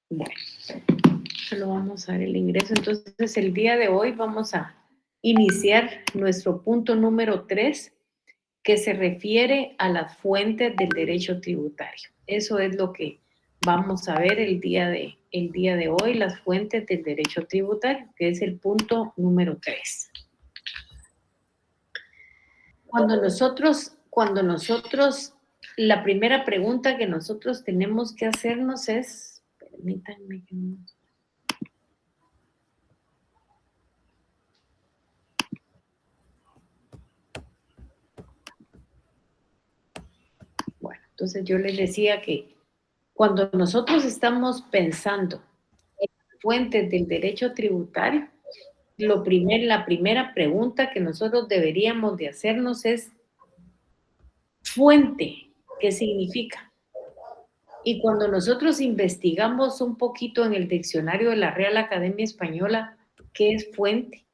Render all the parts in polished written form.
Bueno, solo vamos a ver el ingreso. Entonces, el día de hoy vamos a iniciar nuestro punto número 3, que se refiere a las fuentes del derecho tributario. Eso es lo que vamos a ver el día de hoy, las fuentes del derecho tributario, que es el punto número 3. Cuando nosotros, la primera pregunta que nosotros tenemos que hacernos es, permítanme que no. Bueno, entonces yo les decía que cuando nosotros estamos pensando en fuentes del derecho tributario, la primera pregunta que nosotros deberíamos de hacernos es fuente, ¿qué significa? Y cuando nosotros investigamos un poquito en el diccionario de la Real Academia Española, ¿qué es fuente?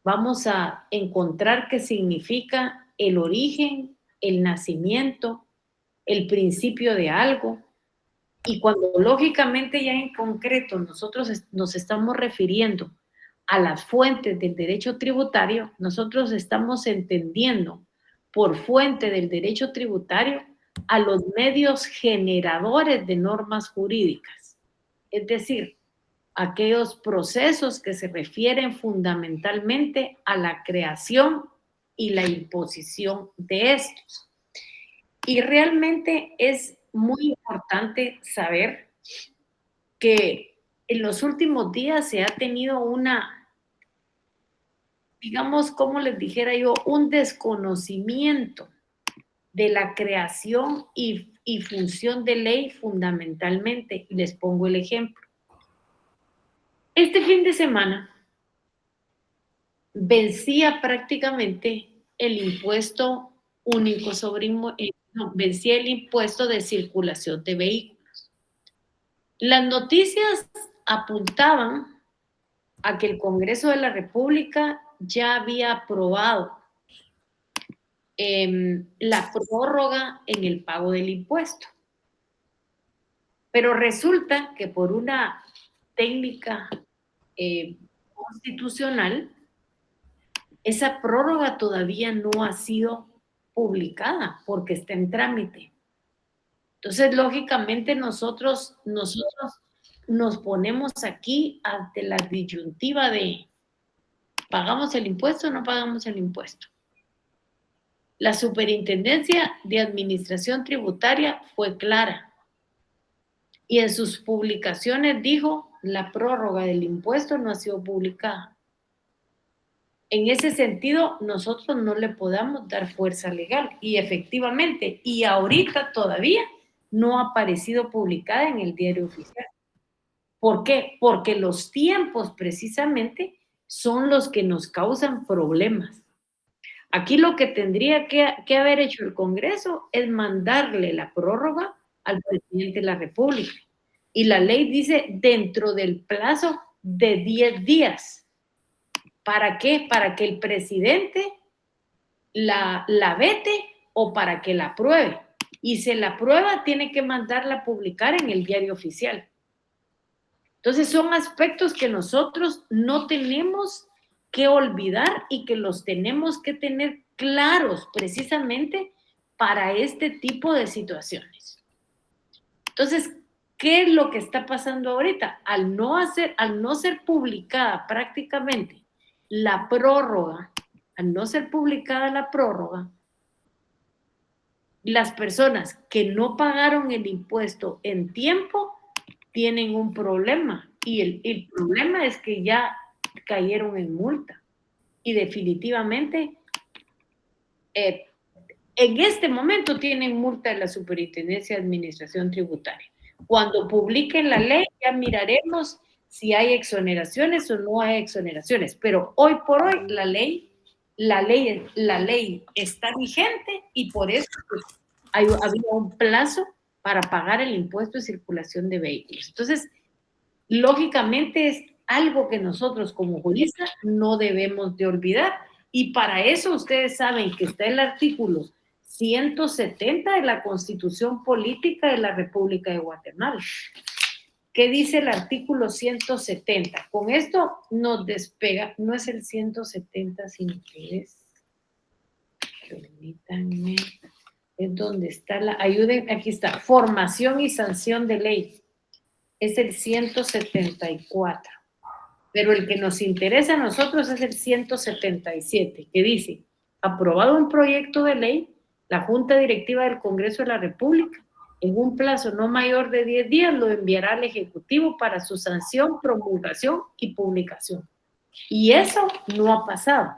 Vamos a encontrar que significa el origen, el nacimiento, el principio de algo. Y cuando lógicamente ya en concreto nosotros nos estamos refiriendo a las fuentes del derecho tributario, nosotros estamos entendiendo por fuente del derecho tributario a los medios generadores de normas jurídicas, es decir, aquellos procesos que se refieren fundamentalmente a la creación y la imposición de estos. Y realmente es muy importante saber que en los últimos días se ha tenido una, digamos, como les dijera yo, un desconocimiento de la creación y función de ley fundamentalmente. Y les pongo el ejemplo. Este fin de semana vencía prácticamente el impuesto único sobre vencía el impuesto de circulación de vehículos. Las noticias apuntaban a que el Congreso de la República ya había aprobado la prórroga en el pago del impuesto. Pero resulta que por una técnica constitucional, esa prórroga todavía no ha sido publicada porque está en trámite. Entonces, lógicamente, nosotros nos ponemos aquí ante la disyuntiva de ¿pagamos el impuesto o no pagamos el impuesto? La Superintendencia de Administración Tributaria fue clara y en sus publicaciones dijo la prórroga del impuesto no ha sido publicada. En ese sentido, nosotros no le podamos dar fuerza legal y efectivamente, y ahorita todavía no ha aparecido publicada en el diario oficial. ¿Por qué? Porque los tiempos precisamente son los que nos causan problemas. Aquí lo que tendría que haber hecho el Congreso es mandarle la prórroga al presidente de la República. Y la ley dice dentro del plazo de 10 días. ¿Para qué? Para que el presidente la vete o para que la apruebe. Y si la aprueba, tiene que mandarla a publicar en el diario oficial. Entonces son aspectos que nosotros no tenemos que olvidar y que los tenemos que tener claros precisamente para este tipo de situaciones. Entonces, ¿qué es lo que está pasando ahorita? Al no ser publicada prácticamente la prórroga, al no ser publicada la prórroga, las personas que no pagaron el impuesto en tiempo tienen un problema y el problema es que ya cayeron en multa y definitivamente en este momento tienen multa de la Superintendencia de Administración Tributaria. Cuando publiquen la ley ya miraremos si hay exoneraciones o no hay exoneraciones, pero hoy por hoy la ley está vigente y por eso pues, había un plazo para pagar el impuesto de circulación de vehículos. Entonces, lógicamente es algo que nosotros como juristas no debemos de olvidar y para eso ustedes saben que está el artículo 170 de la Constitución Política de la República de Guatemala. ¿Qué dice el artículo 170? Con esto nos despega, no es el 170, sino que es, permítanme, es donde está la, ayuden, aquí está, formación y sanción de ley. Es el 174. Pero el que nos interesa a nosotros es el 177, que dice, aprobado un proyecto de ley, la Junta Directiva del Congreso de la República, en un plazo no mayor de 10 días, lo enviará al Ejecutivo para su sanción, promulgación y publicación. Y eso no ha pasado.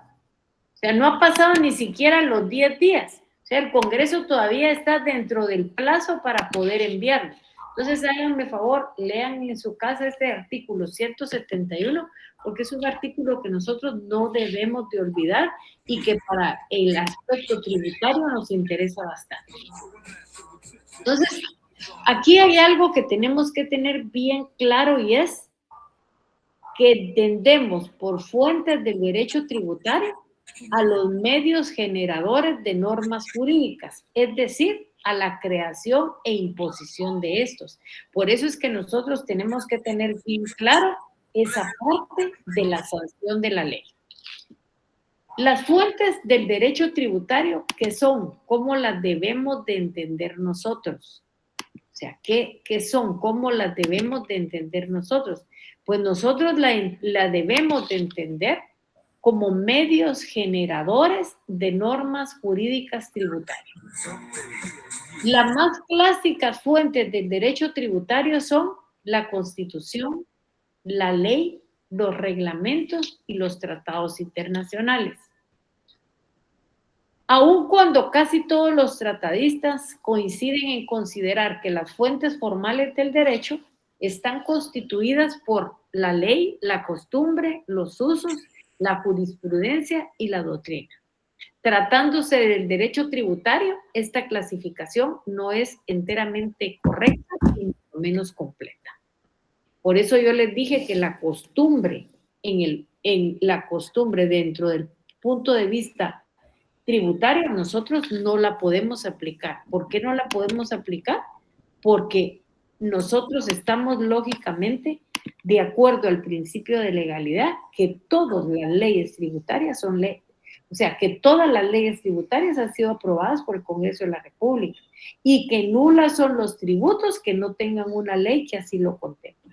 O sea, no ha pasado ni siquiera los 10 días. O sea, el Congreso todavía está dentro del plazo para poder enviarlo. Entonces, háganme favor, lean en su casa este artículo 171, porque es un artículo que nosotros no debemos de olvidar y que para el aspecto tributario nos interesa bastante. Entonces, aquí hay algo que tenemos que tener bien claro y es que entendemos por fuentes del derecho tributario a los medios generadores de normas jurídicas, es decir, a la creación e imposición de estos. Por eso es que nosotros tenemos que tener bien claro esa parte de la sanción de la ley. Las fuentes del derecho tributario, ¿qué son? ¿Cómo las debemos de entender nosotros? O sea, ¿qué son? ¿Cómo las debemos de entender nosotros? Pues nosotros la debemos de entender como medios generadores de normas jurídicas tributarias. Las más clásicas fuentes del derecho tributario son la Constitución, la ley, los reglamentos y los tratados internacionales. Aun cuando casi todos los tratadistas coinciden en considerar que las fuentes formales del derecho están constituidas por la ley, la costumbre, los usos, la jurisprudencia y la doctrina. Tratándose del derecho tributario, esta clasificación no es enteramente correcta y mucho menos completa. Por eso yo les dije que la costumbre, en la costumbre dentro del punto de vista tributaria, nosotros no la podemos aplicar. ¿Por qué no la podemos aplicar? Porque nosotros estamos lógicamente de acuerdo al principio de legalidad, que todas las leyes tributarias son leyes, o sea, que todas las leyes tributarias han sido aprobadas por el Congreso de la República y que nulas son los tributos que no tengan una ley que así lo contemple.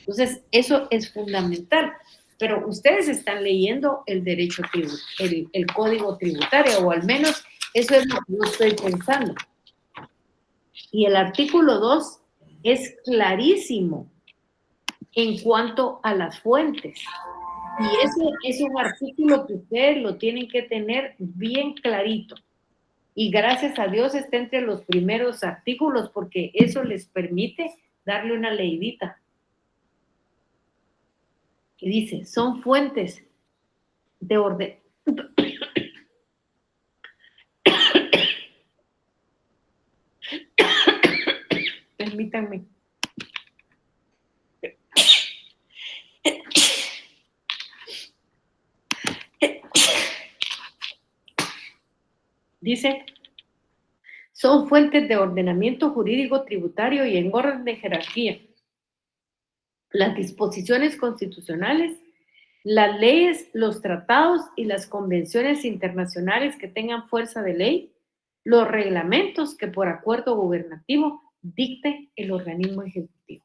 Entonces, eso es fundamental. Pero ustedes están leyendo el derecho tributario, el código tributario, o al menos eso es lo que yo estoy pensando. Y el artículo 2 es clarísimo en cuanto a las fuentes. Y ese es un artículo que ustedes lo tienen que tener bien clarito. Y gracias a Dios está entre los primeros artículos porque eso les permite darle una leidita. Y dice, son fuentes de orden. Permítanme. Dice, son fuentes de ordenamiento jurídico tributario y en orden de jerarquía. Las disposiciones constitucionales, las leyes, los tratados y las convenciones internacionales que tengan fuerza de ley, los reglamentos que por acuerdo gubernativo dicte el organismo ejecutivo.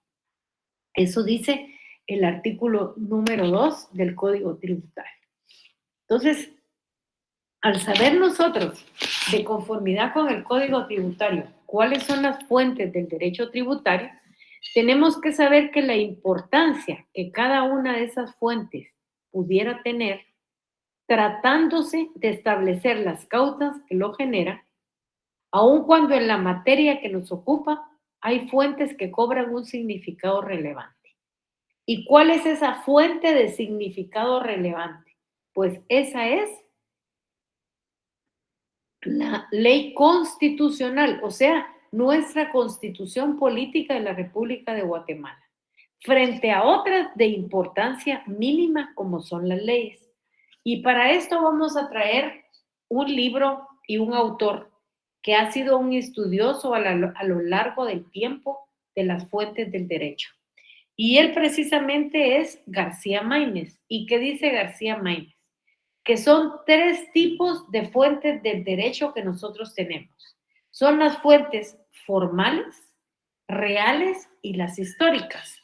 Eso dice el artículo número 2 del Código Tributario. Entonces, al saber nosotros, de conformidad con el Código Tributario, cuáles son las fuentes del derecho tributario, tenemos que saber que la importancia que cada una de esas fuentes pudiera tener, tratándose de establecer las causas que lo generan, aun cuando en la materia que nos ocupa hay fuentes que cobran un significado relevante. ¿Y cuál es esa fuente de significado relevante? Pues esa es la ley constitucional, o sea, nuestra constitución política de la República de Guatemala, frente a otras de importancia mínima como son las leyes. Y para esto vamos a traer un libro y un autor que ha sido un estudioso a lo largo del tiempo de las fuentes del derecho. Y él precisamente es García Maínez. ¿Y qué dice García Maínez? Que son 3 tipos de fuentes del derecho que nosotros tenemos. Son las fuentes formales, reales y las históricas.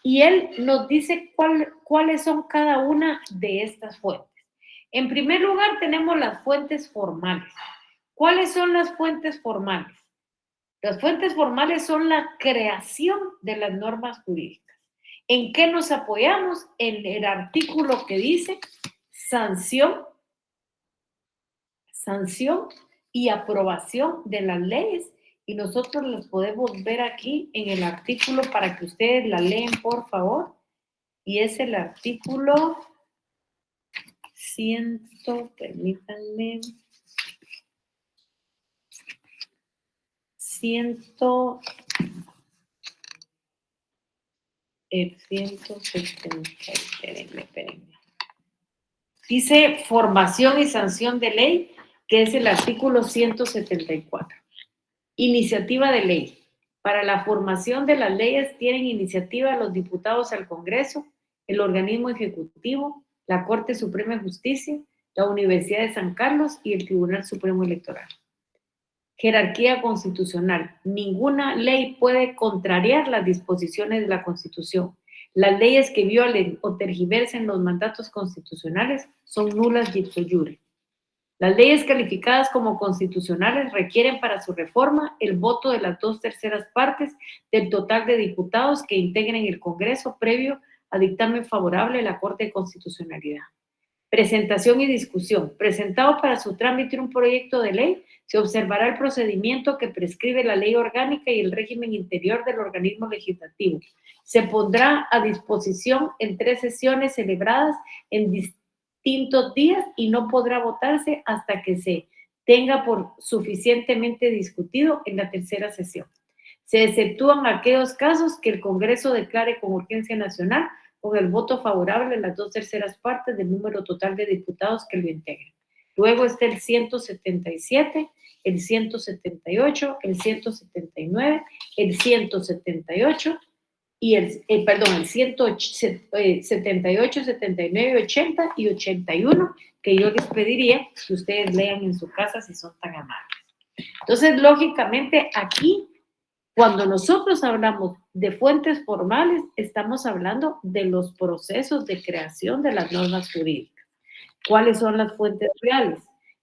Y él nos dice cuáles son cada una de estas fuentes. En primer lugar, tenemos las fuentes formales. ¿Cuáles son las fuentes formales? Las fuentes formales son la creación de las normas jurídicas. ¿En qué nos apoyamos? En el artículo que dice sanción, sanción y aprobación de las leyes. Y nosotros las podemos ver aquí en el artículo para que ustedes la leen, por favor. Y es el artículo 100, permítanme, 100, el 170, espérenme. Dice formación y sanción de ley, que es el artículo 174. Iniciativa de ley. Para la formación de las leyes tienen iniciativa los diputados al Congreso, el organismo ejecutivo, la Corte Suprema de Justicia, la Universidad de San Carlos y el Tribunal Supremo Electoral. Jerarquía constitucional. Ninguna ley puede contrariar las disposiciones de la Constitución. Las leyes que violen o tergiversen los mandatos constitucionales son nulas ipso iure. Las leyes calificadas como constitucionales requieren para su reforma el voto de las 2/3 partes del total de diputados que integren el Congreso previo a dictamen favorable de la Corte de Constitucionalidad. Presentación y discusión. Presentado para su trámite un proyecto de ley, se observará el procedimiento que prescribe la ley orgánica y el régimen interior del organismo legislativo. Se pondrá a disposición en 3 sesiones celebradas en distintos días y no podrá votarse hasta que se tenga por suficientemente discutido en la 3ª sesión. Se exceptúan aquellos casos que el Congreso declare con urgencia nacional con el voto favorable de las 2/3 partes del número total de diputados que lo integran. Luego está el 177, el 178, el 179, el 178 y el 178, 79, 80 y 81, que yo les pediría que ustedes lean en su casa si son tan amables. Entonces, lógicamente, aquí cuando nosotros hablamos de fuentes formales, estamos hablando de los procesos de creación de las normas jurídicas. ¿Cuáles son las fuentes reales?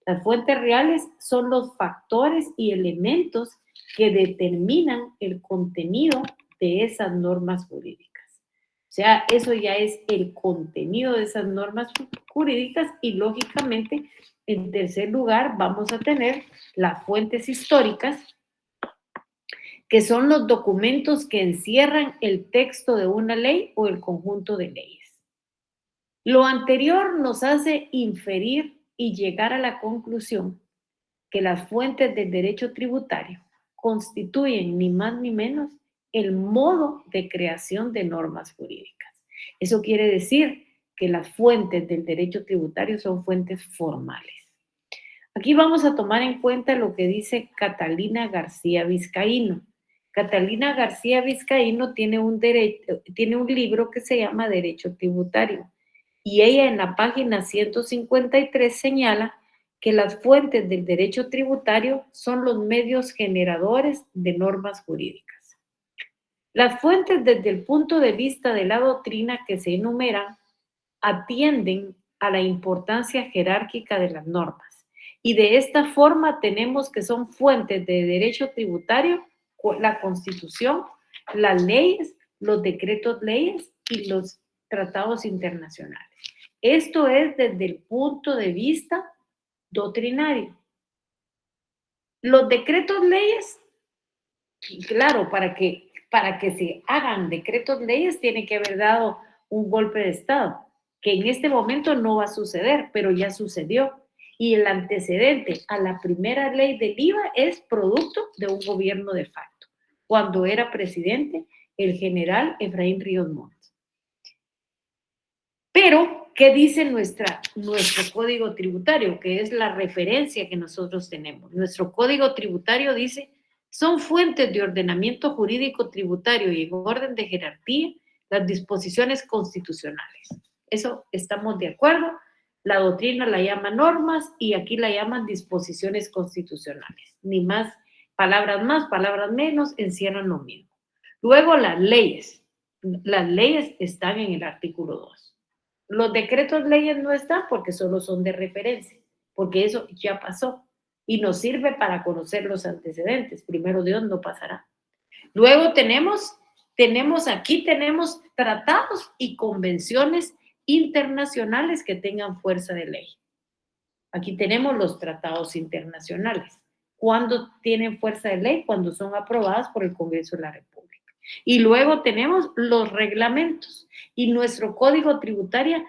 Las fuentes reales son los factores y elementos que determinan el contenido de esas normas jurídicas. O sea, eso ya es el contenido de esas normas jurídicas y, lógicamente, en tercer lugar, vamos a tener las fuentes históricas, que son los documentos que encierran el texto de una ley o el conjunto de leyes. Lo anterior nos hace inferir y llegar a la conclusión que las fuentes del derecho tributario constituyen ni más ni menos el modo de creación de normas jurídicas. Eso quiere decir que las fuentes del derecho tributario son fuentes formales. Aquí vamos a tomar en cuenta lo que dice Catalina García Vizcaíno. Catalina García Vizcaíno tiene un libro que se llama Derecho Tributario y ella en la página 153 señala que las fuentes del derecho tributario son los medios generadores de normas jurídicas. Las fuentes desde el punto de vista de la doctrina que se enumeran atienden a la importancia jerárquica de las normas y de esta forma tenemos que son fuentes de derecho tributario la Constitución, las leyes, los decretos leyes y los tratados internacionales. Esto es desde el punto de vista doctrinario. Los decretos leyes, claro, para que se hagan decretos leyes tiene que haber dado un golpe de Estado, que en este momento no va a suceder, pero ya sucedió. Y el antecedente a la primera ley del IVA es producto de un gobierno de facto, cuando era presidente el general Efraín Ríos Montt. Pero, ¿qué dice nuestro código tributario? Que es la referencia que nosotros tenemos. Nuestro código tributario dice, son fuentes de ordenamiento jurídico tributario y en orden de jerarquía las disposiciones constitucionales. Eso estamos de acuerdo. La doctrina la llama normas y aquí la llaman disposiciones constitucionales. Ni más, palabras menos, encierran lo mismo. Luego las leyes. Las leyes están en el artículo 2. Los decretos leyes no están porque solo son de referencia, porque eso ya pasó y nos sirve para conocer los antecedentes. Primero Dios no pasará. Luego tenemos tratados y convenciones internacionales que tengan fuerza de ley. Aquí tenemos los tratados internacionales. ¿Cuándo tienen fuerza de ley? Cuando son aprobadas por el Congreso de la República. Y luego tenemos los reglamentos. Y nuestro código tributario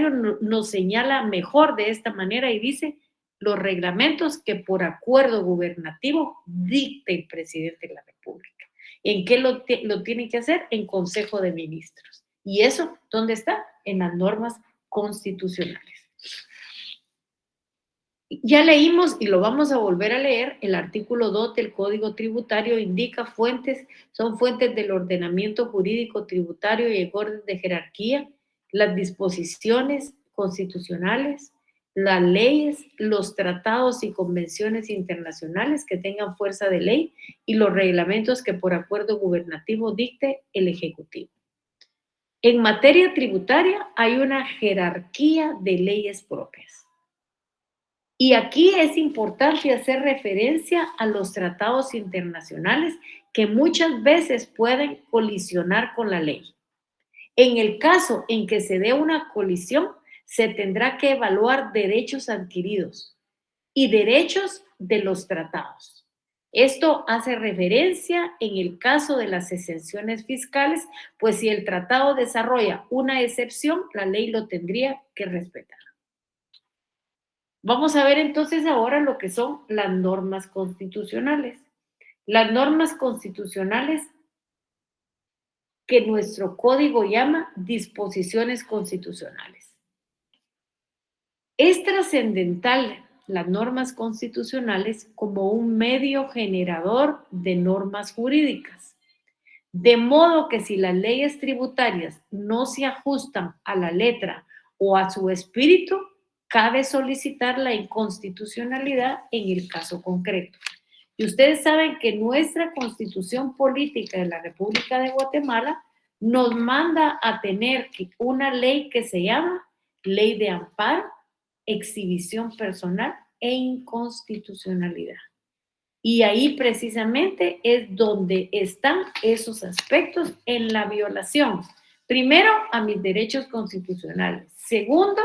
nos señala mejor de esta manera y dice los reglamentos que por acuerdo gubernativo dicte el presidente de la República. ¿En qué lo tiene que hacer? En Consejo de Ministros. ¿Y eso dónde está? En las normas constitucionales. Ya leímos y lo vamos a volver a leer, el artículo 2 del Código Tributario indica son fuentes del ordenamiento jurídico tributario y en orden de jerarquía, las disposiciones constitucionales, las leyes, los tratados y convenciones internacionales que tengan fuerza de ley y los reglamentos que por acuerdo gubernativo dicte el Ejecutivo. En materia tributaria hay una jerarquía de leyes propias. Y aquí es importante hacer referencia a los tratados internacionales que muchas veces pueden colisionar con la ley. En el caso en que se dé una colisión, se tendrá que evaluar derechos adquiridos y derechos de los tratados. Esto hace referencia en el caso de las exenciones fiscales, pues si el tratado desarrolla una excepción, la ley lo tendría que respetar. Vamos a ver entonces ahora lo que son las normas constitucionales. Las normas constitucionales que nuestro código llama disposiciones constitucionales. Es trascendental las normas constitucionales como un medio generador de normas jurídicas. De modo que si las leyes tributarias no se ajustan a la letra o a su espíritu, cabe solicitar la inconstitucionalidad en el caso concreto. Y ustedes saben que nuestra Constitución Política de la República de Guatemala nos manda a tener una ley que se llama Ley de Amparo, Exhibición Personal e Inconstitucionalidad. Y ahí precisamente es donde están esos aspectos en la violación. Primero, a mis derechos constitucionales. Segundo,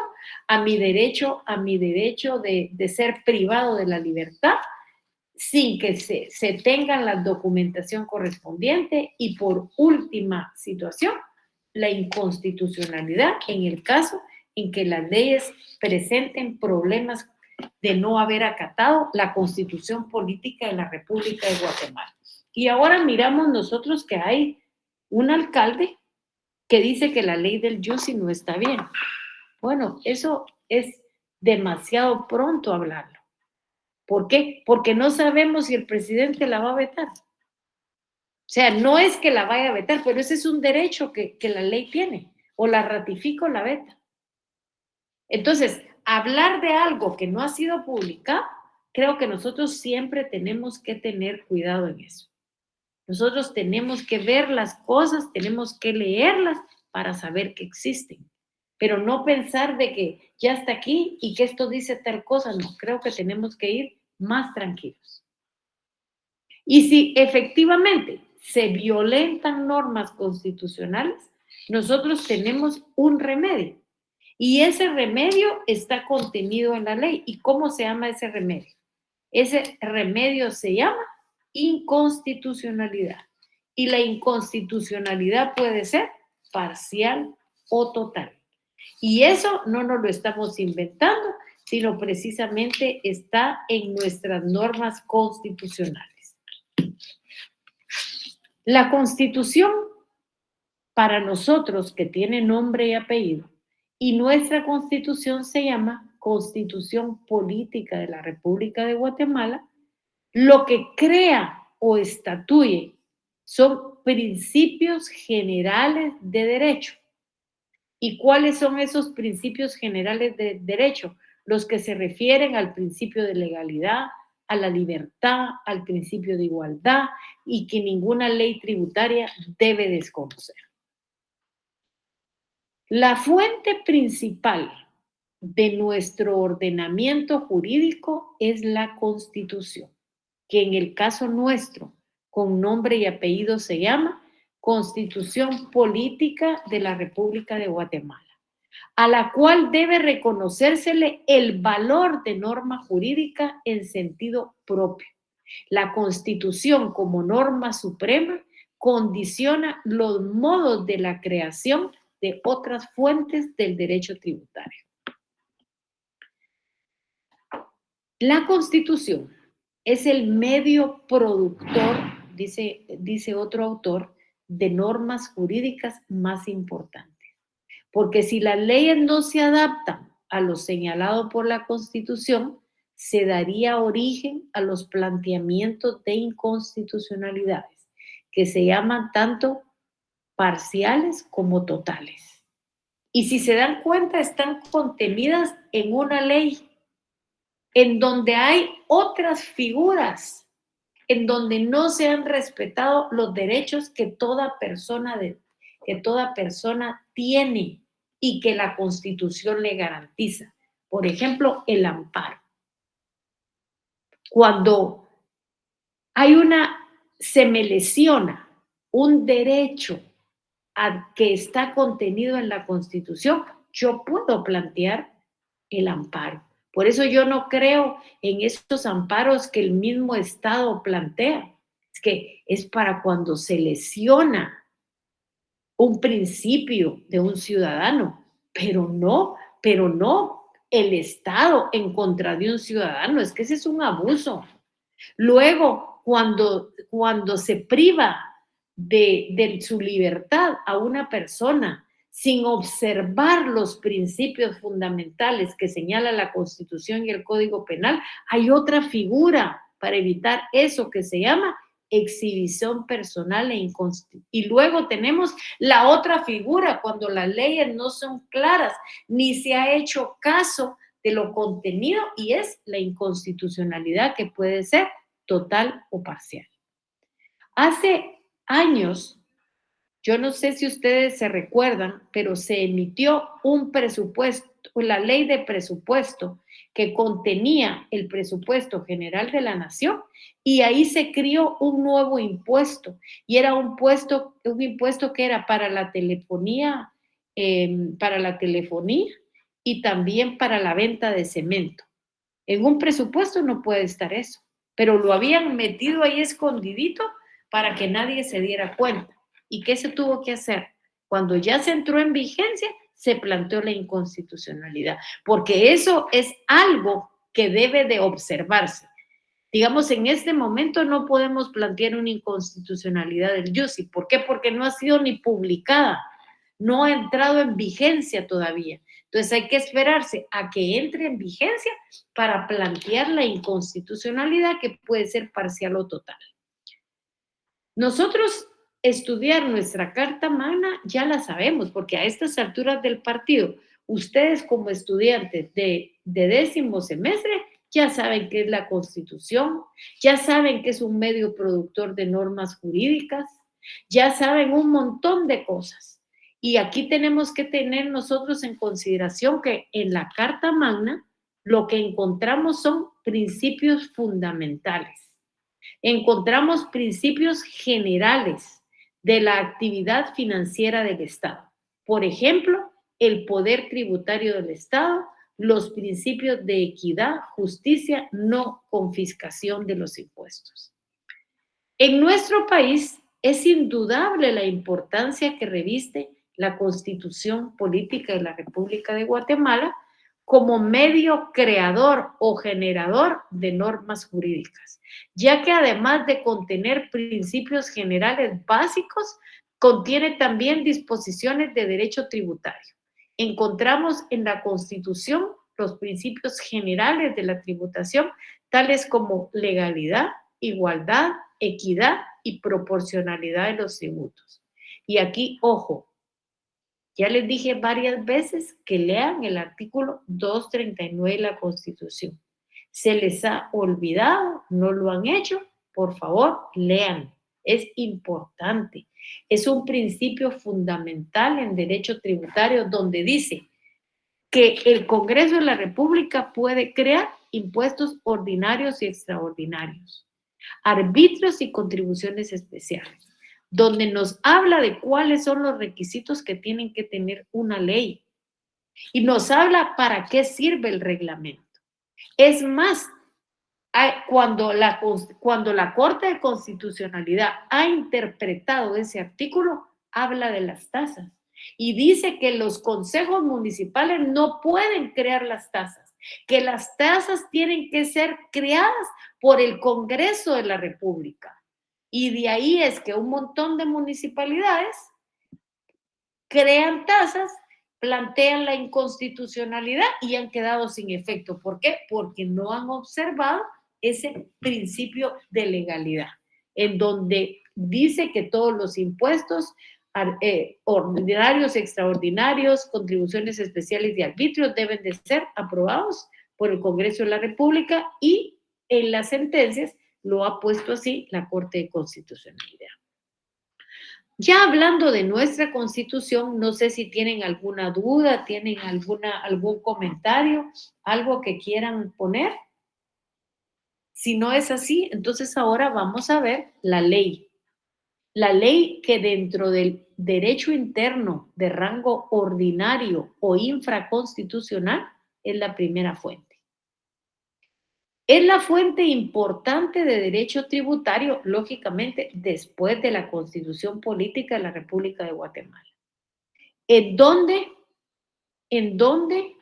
a mi derecho de ser privado de la libertad sin que se tenga la documentación correspondiente. Y por última situación, la inconstitucionalidad en el caso en que las leyes presenten problemas de no haber acatado la Constitución Política de la República de Guatemala. Y ahora miramos nosotros que hay un alcalde que dice que la ley del Yussi no está bien. Bueno, eso es demasiado pronto hablarlo. ¿Por qué? Porque no sabemos si el presidente la va a vetar. O sea, no es que la vaya a vetar, pero ese es un derecho que la ley tiene. O la ratifica o la veta. Entonces, hablar de algo que no ha sido publicado, creo que nosotros siempre tenemos que tener cuidado en eso. Nosotros tenemos que ver las cosas, tenemos que leerlas para saber que existen, pero no pensar de que ya está aquí y que esto dice tal cosa. No, creo que tenemos que ir más tranquilos. Y si efectivamente se violentan normas constitucionales, nosotros tenemos un remedio. Y ese remedio está contenido en la ley. ¿Y cómo se llama ese remedio? Ese remedio se llama inconstitucionalidad. Y la inconstitucionalidad puede ser parcial o total. Y eso no nos lo estamos inventando, sino precisamente está en nuestras normas constitucionales. La Constitución, para nosotros que tiene nombre y apellido, y nuestra Constitución se llama Constitución Política de la República de Guatemala, lo que crea o estatúe son principios generales de derecho. ¿Y cuáles son esos principios generales de derecho? Los que se refieren al principio de legalidad, a la libertad, al principio de igualdad y que ninguna ley tributaria debe desconocer. La fuente principal de nuestro ordenamiento jurídico es la Constitución, que en el caso nuestro, con nombre y apellido, se llama Constitución Política de la República de Guatemala, a la cual debe reconocérsele el valor de norma jurídica en sentido propio. La Constitución, como norma suprema, condiciona los modos de la creación de otras fuentes del derecho tributario. La Constitución es el medio productor, dice otro autor, de normas jurídicas más importantes. Porque si las leyes no se adaptan a lo señalado por la Constitución, se daría origen a los planteamientos de inconstitucionalidades, que se llaman tanto parciales como totales. Y si se dan cuenta, están contenidas en una ley en donde hay otras figuras, en donde no se han respetado los derechos que toda persona tiene y que la Constitución le garantiza. Por ejemplo, el amparo. Cuando se me lesiona un derecho que está contenido en la Constitución, yo puedo plantear el amparo. Por eso yo no creo en estos amparos que el mismo Estado plantea. Es que es para cuando se lesiona un principio de un ciudadano, pero no el Estado en contra de un ciudadano. Es que ese es un abuso. Luego, cuando se priva de su libertad a una persona sin observar los principios fundamentales que señala la Constitución y el Código Penal, hay otra figura para evitar eso que se llama exhibición personal y luego tenemos la otra figura cuando las leyes no son claras ni se ha hecho caso de lo contenido y es la inconstitucionalidad que puede ser total o parcial. Hace años, yo no sé si ustedes se recuerdan, pero se emitió un presupuesto, la ley de presupuesto que contenía el presupuesto general de la nación y ahí se creó un nuevo impuesto y era un impuesto que era para la telefonía y también para la venta de cemento. En un presupuesto no puede estar eso, pero lo habían metido ahí escondidito para que nadie se diera cuenta. ¿Y qué se tuvo que hacer? Cuando ya se entró en vigencia, se planteó la inconstitucionalidad, porque eso es algo que debe de observarse. Digamos, en este momento no podemos plantear una inconstitucionalidad del IUCI. ¿Por qué? Porque no ha sido ni publicada, no ha entrado en vigencia todavía. Entonces hay que esperarse a que entre en vigencia para plantear la inconstitucionalidad que puede ser parcial o total. Nosotros estudiar nuestra Carta Magna ya la sabemos, porque a estas alturas del partido, ustedes como estudiantes de 10º semestre ya saben qué es la Constitución, ya saben que es un medio productor de normas jurídicas, ya saben un montón de cosas. Y aquí tenemos que tener nosotros en consideración que en la Carta Magna lo que encontramos son principios fundamentales. Encontramos principios generales de la actividad financiera del Estado. Por ejemplo, el poder tributario del Estado, los principios de equidad, justicia, no confiscación de los impuestos. En nuestro país es indudable la importancia que reviste la Constitución Política de la República de Guatemala como medio creador o generador de normas jurídicas, ya que además de contener principios generales básicos, contiene también disposiciones de derecho tributario. Encontramos en la Constitución los principios generales de la tributación, tales como legalidad, igualdad, equidad y proporcionalidad de los tributos. Y aquí, ojo, ya les dije varias veces que lean el artículo 239 de la Constitución. ¿Se les ha olvidado? ¿No lo han hecho? Por favor, lean. Es importante. Es un principio fundamental en derecho tributario donde dice que el Congreso de la República puede crear impuestos ordinarios y extraordinarios, arbitrios y contribuciones especiales, donde nos habla de cuáles son los requisitos que tienen que tener una ley y nos habla para qué sirve el reglamento. Es más, cuando la Corte de Constitucionalidad ha interpretado ese artículo, habla de las tasas y dice que los consejos municipales no pueden crear las tasas, que las tasas tienen que ser creadas por el Congreso de la República. Y de ahí es que un montón de municipalidades crean tasas, plantean la inconstitucionalidad y han quedado sin efecto. ¿Por qué? Porque no han observado ese principio de legalidad, en donde dice que todos los impuestos ordinarios, extraordinarios, contribuciones especiales y arbitrios deben de ser aprobados por el Congreso de la República y en las sentencias lo ha puesto así la Corte de Constitucionalidad. Ya hablando de nuestra Constitución, no sé si tienen alguna duda, tienen algún comentario, algo que quieran poner. Si no es así, entonces ahora vamos a ver la ley. La ley que dentro del derecho interno de rango ordinario o infraconstitucional es la primera fuente. Es la fuente importante de derecho tributario, lógicamente, después de la Constitución Política de la República de Guatemala. ¿En dónde? En donde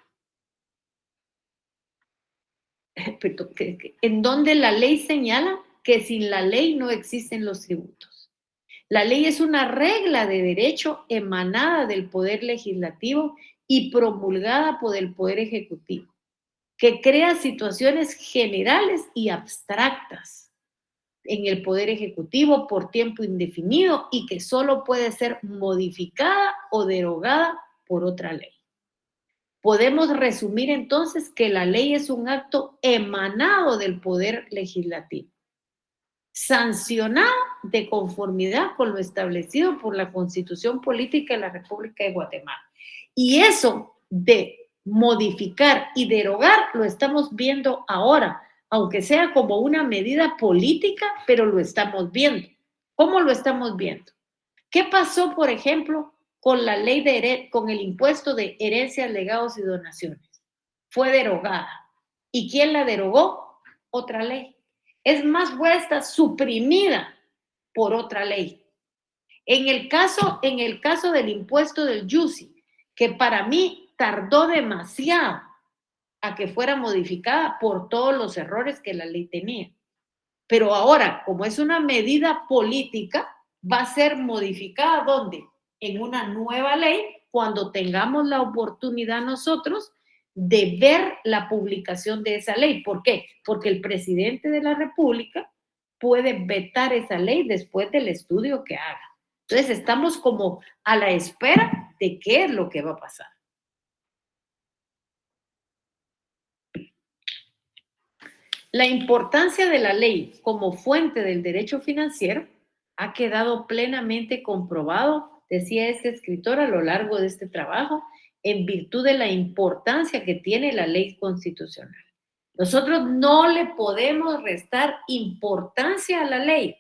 la ley señala que sin la ley no existen los tributos. La ley es una regla de derecho emanada del Poder Legislativo y promulgada por el Poder Ejecutivo, que crea situaciones generales y abstractas en el Poder Ejecutivo por tiempo indefinido y que solo puede ser modificada o derogada por otra ley. Podemos resumir entonces que la ley es un acto emanado del Poder Legislativo, sancionado de conformidad con lo establecido por la Constitución Política de la República de Guatemala. Y eso de modificar y derogar lo estamos viendo ahora, aunque sea como una medida política, pero lo estamos viendo. ¿Cómo lo estamos viendo? ¿Qué pasó, por ejemplo, con la ley con el impuesto de herencias, legados y donaciones? Fue derogada. ¿Y quién la derogó? Otra ley. Es más, fue hasta suprimida por otra ley. En el caso del impuesto del YUSI, que para mí tardó demasiado a que fuera modificada por todos los errores que la ley tenía. Pero ahora, como es una medida política, va a ser modificada, ¿dónde? En una nueva ley, cuando tengamos la oportunidad nosotros de ver la publicación de esa ley. ¿Por qué? Porque el presidente de la República puede vetar esa ley después del estudio que haga. Entonces, estamos como a la espera de qué es lo que va a pasar. La importancia de la ley como fuente del derecho financiero ha quedado plenamente comprobado, decía este escritor a lo largo de este trabajo, en virtud de la importancia que tiene la ley constitucional. Nosotros no le podemos restar importancia a la ley.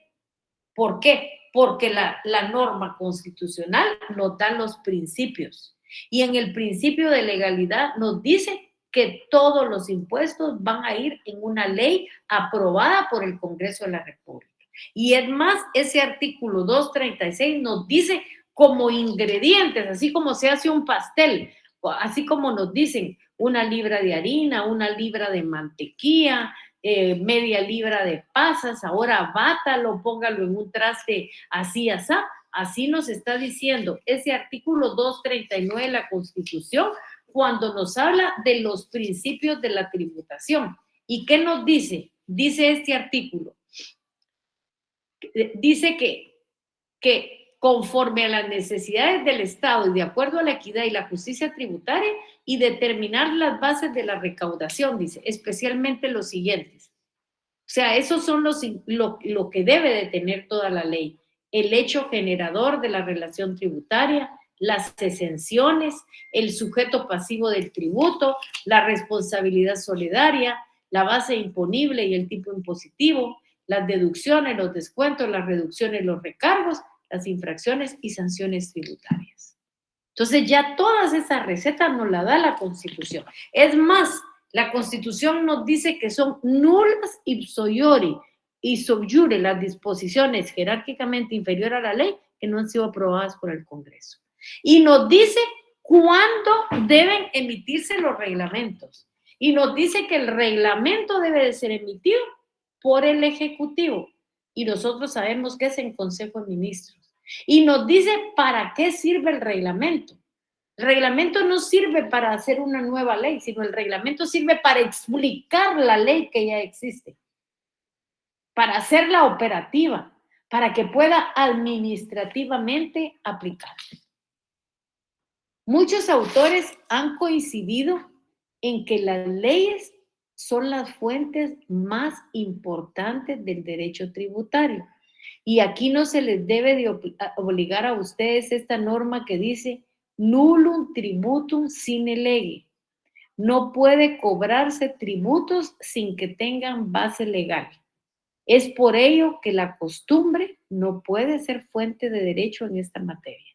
¿Por qué? Porque la norma constitucional nos da los principios. Y en el principio de legalidad nos dice que todos los impuestos van a ir en una ley aprobada por el Congreso de la República. Y es más, ese artículo 236 nos dice como ingredientes, así como se hace un pastel, así como nos dicen una libra de harina, una libra de mantequilla, media libra de pasas, ahora bátalo, póngalo en un traste así, así nos está diciendo ese artículo 239 de la Constitución cuando nos habla de los principios de la tributación. ¿Y qué nos dice? Dice este artículo, dice que conforme a las necesidades del Estado y de acuerdo a la equidad y la justicia tributaria y determinar las bases de la recaudación, dice, especialmente los siguientes. O sea, esos son lo que debe de tener toda la ley. El hecho generador de la relación tributaria, las exenciones, el sujeto pasivo del tributo, la responsabilidad solidaria, la base imponible y el tipo impositivo, las deducciones, los descuentos, las reducciones, los recargos, las infracciones y sanciones tributarias. Entonces ya todas esas recetas nos las da la Constitución. Es más, la Constitución nos dice que son nulas ipso iure y sub iure las disposiciones jerárquicamente inferiores a la ley que no han sido aprobadas por el Congreso. Y nos dice cuándo deben emitirse los reglamentos. Y nos dice que el reglamento debe de ser emitido por el Ejecutivo. Y nosotros sabemos que es en Consejo de Ministros. Y nos dice para qué sirve el reglamento. El reglamento no sirve para hacer una nueva ley, sino el reglamento sirve para explicar la ley que ya existe, para hacerla operativa, para que pueda administrativamente aplicarse. Muchos autores han coincidido en que las leyes son las fuentes más importantes del derecho tributario. Y aquí no se les debe de obligar a ustedes esta norma que dice nullum tributum sine lege. No puede cobrarse tributos sin que tengan base legal. Es por ello que la costumbre no puede ser fuente de derecho en esta materia,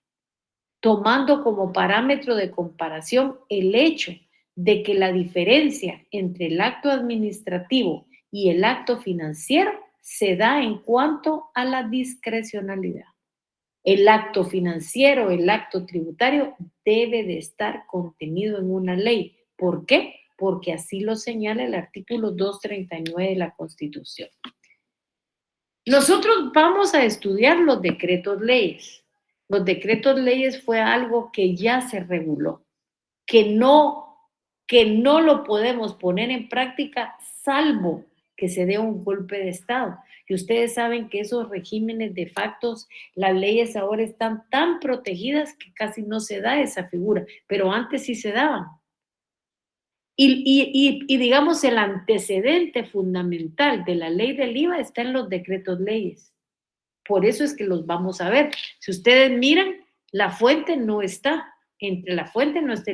tomando como parámetro de comparación el hecho de que la diferencia entre el acto administrativo y el acto financiero se da en cuanto a la discrecionalidad. El acto financiero, el acto tributario debe de estar contenido en una ley. ¿Por qué? Porque así lo señala el artículo 239 de la Constitución. Nosotros vamos a estudiar los decretos leyes. Los decretos leyes fue algo que ya se reguló, que no lo podemos poner en práctica salvo que se dé un golpe de Estado. Y ustedes saben que esos regímenes de factos, las leyes ahora están tan protegidas que casi no se da esa figura, pero antes sí se daban. Y digamos, el antecedente fundamental de la ley del IVA está en los decretos leyes. Por eso es que los vamos a ver. Si ustedes miran, la fuente no está. Entre la fuente no está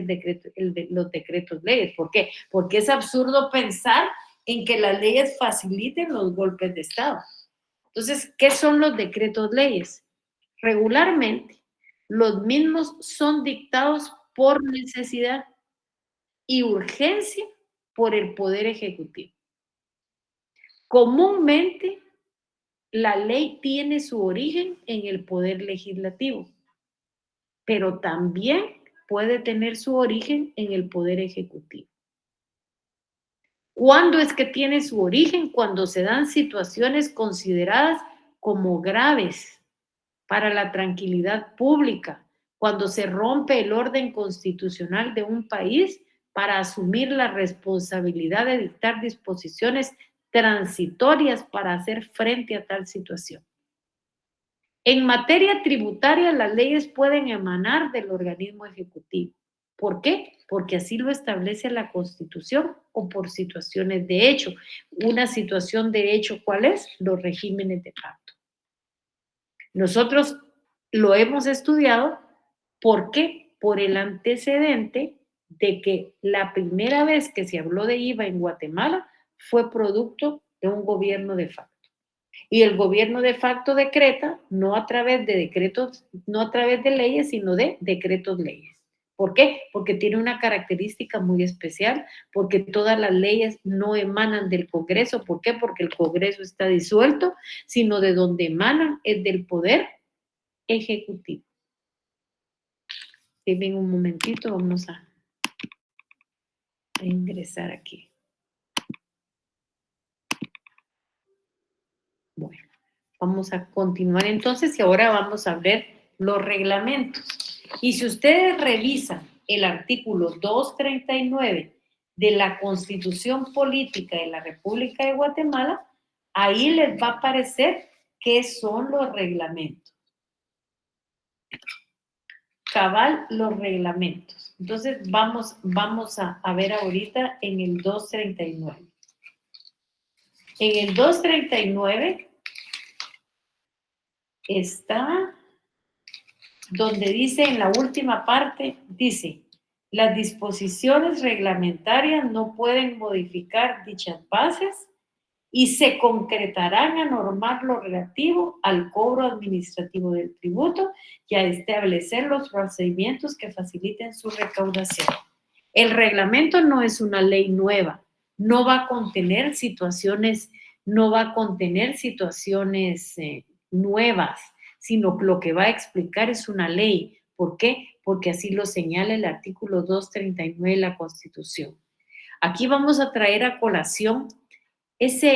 los decretos leyes. ¿Por qué? Porque es absurdo pensar en que las leyes faciliten los golpes de Estado. Entonces, ¿qué son los decretos leyes? Regularmente, los mismos son dictados por necesidad y urgencia por el Poder Ejecutivo. Comúnmente, la ley tiene su origen en el Poder Legislativo, pero también puede tener su origen en el Poder Ejecutivo. ¿Cuándo es que tiene su origen? Cuando se dan situaciones consideradas como graves para la tranquilidad pública, cuando se rompe el orden constitucional de un país para asumir la responsabilidad de dictar disposiciones transitorias para hacer frente a tal situación. En materia tributaria, las leyes pueden emanar del organismo ejecutivo. ¿Por qué? Porque así lo establece la Constitución o por situaciones de hecho. Una situación de hecho, ¿cuál es? Los regímenes de facto. Nosotros lo hemos estudiado, ¿por qué? Por el antecedente de que la primera vez que se habló de IVA en Guatemala fue producto de un gobierno de facto. Y el gobierno de facto decreta, no a través de decretos, no a través de leyes, sino de decretos leyes. ¿Por qué? Porque tiene una característica muy especial, porque todas las leyes no emanan del Congreso. ¿Por qué? Porque el Congreso está disuelto, sino de donde emanan es del Poder Ejecutivo. Ven un momentito, vamos a ingresar aquí. Bueno, vamos a continuar entonces y ahora vamos a ver los reglamentos. Y si ustedes revisan el artículo 239 de la Constitución Política de la República de Guatemala, ahí les va a aparecer ¿Qué son los reglamentos? Cabal, los reglamentos. Entonces, vamos a ver ahorita en el 239. En el 239 está donde dice en la última parte, dice, las disposiciones reglamentarias no pueden modificar dichas bases y se concretarán a normar lo relativo al cobro administrativo del tributo y a establecer los procedimientos que faciliten su recaudación. El reglamento no es una ley nueva, no va a contener situaciones, no va a contener situaciones nuevas, sino que lo que va a explicar es una ley. ¿Por qué? Porque así lo señala el artículo 239 de la Constitución. Aquí vamos a traer a colación esa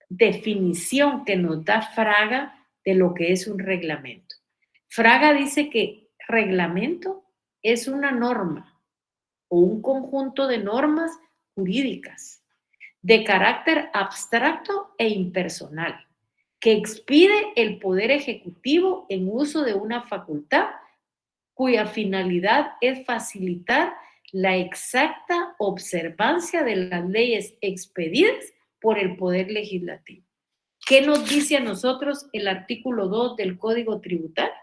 definición que nos da Fraga de lo que es un reglamento. Fraga dice que reglamento es una norma o un conjunto de normas jurídicas de carácter abstracto e impersonal que expide el Poder Ejecutivo en uso de una facultad cuya finalidad es facilitar la exacta observancia de las leyes expedidas por el Poder Legislativo. ¿Qué nos dice a nosotros el artículo 2 del Código Tributario?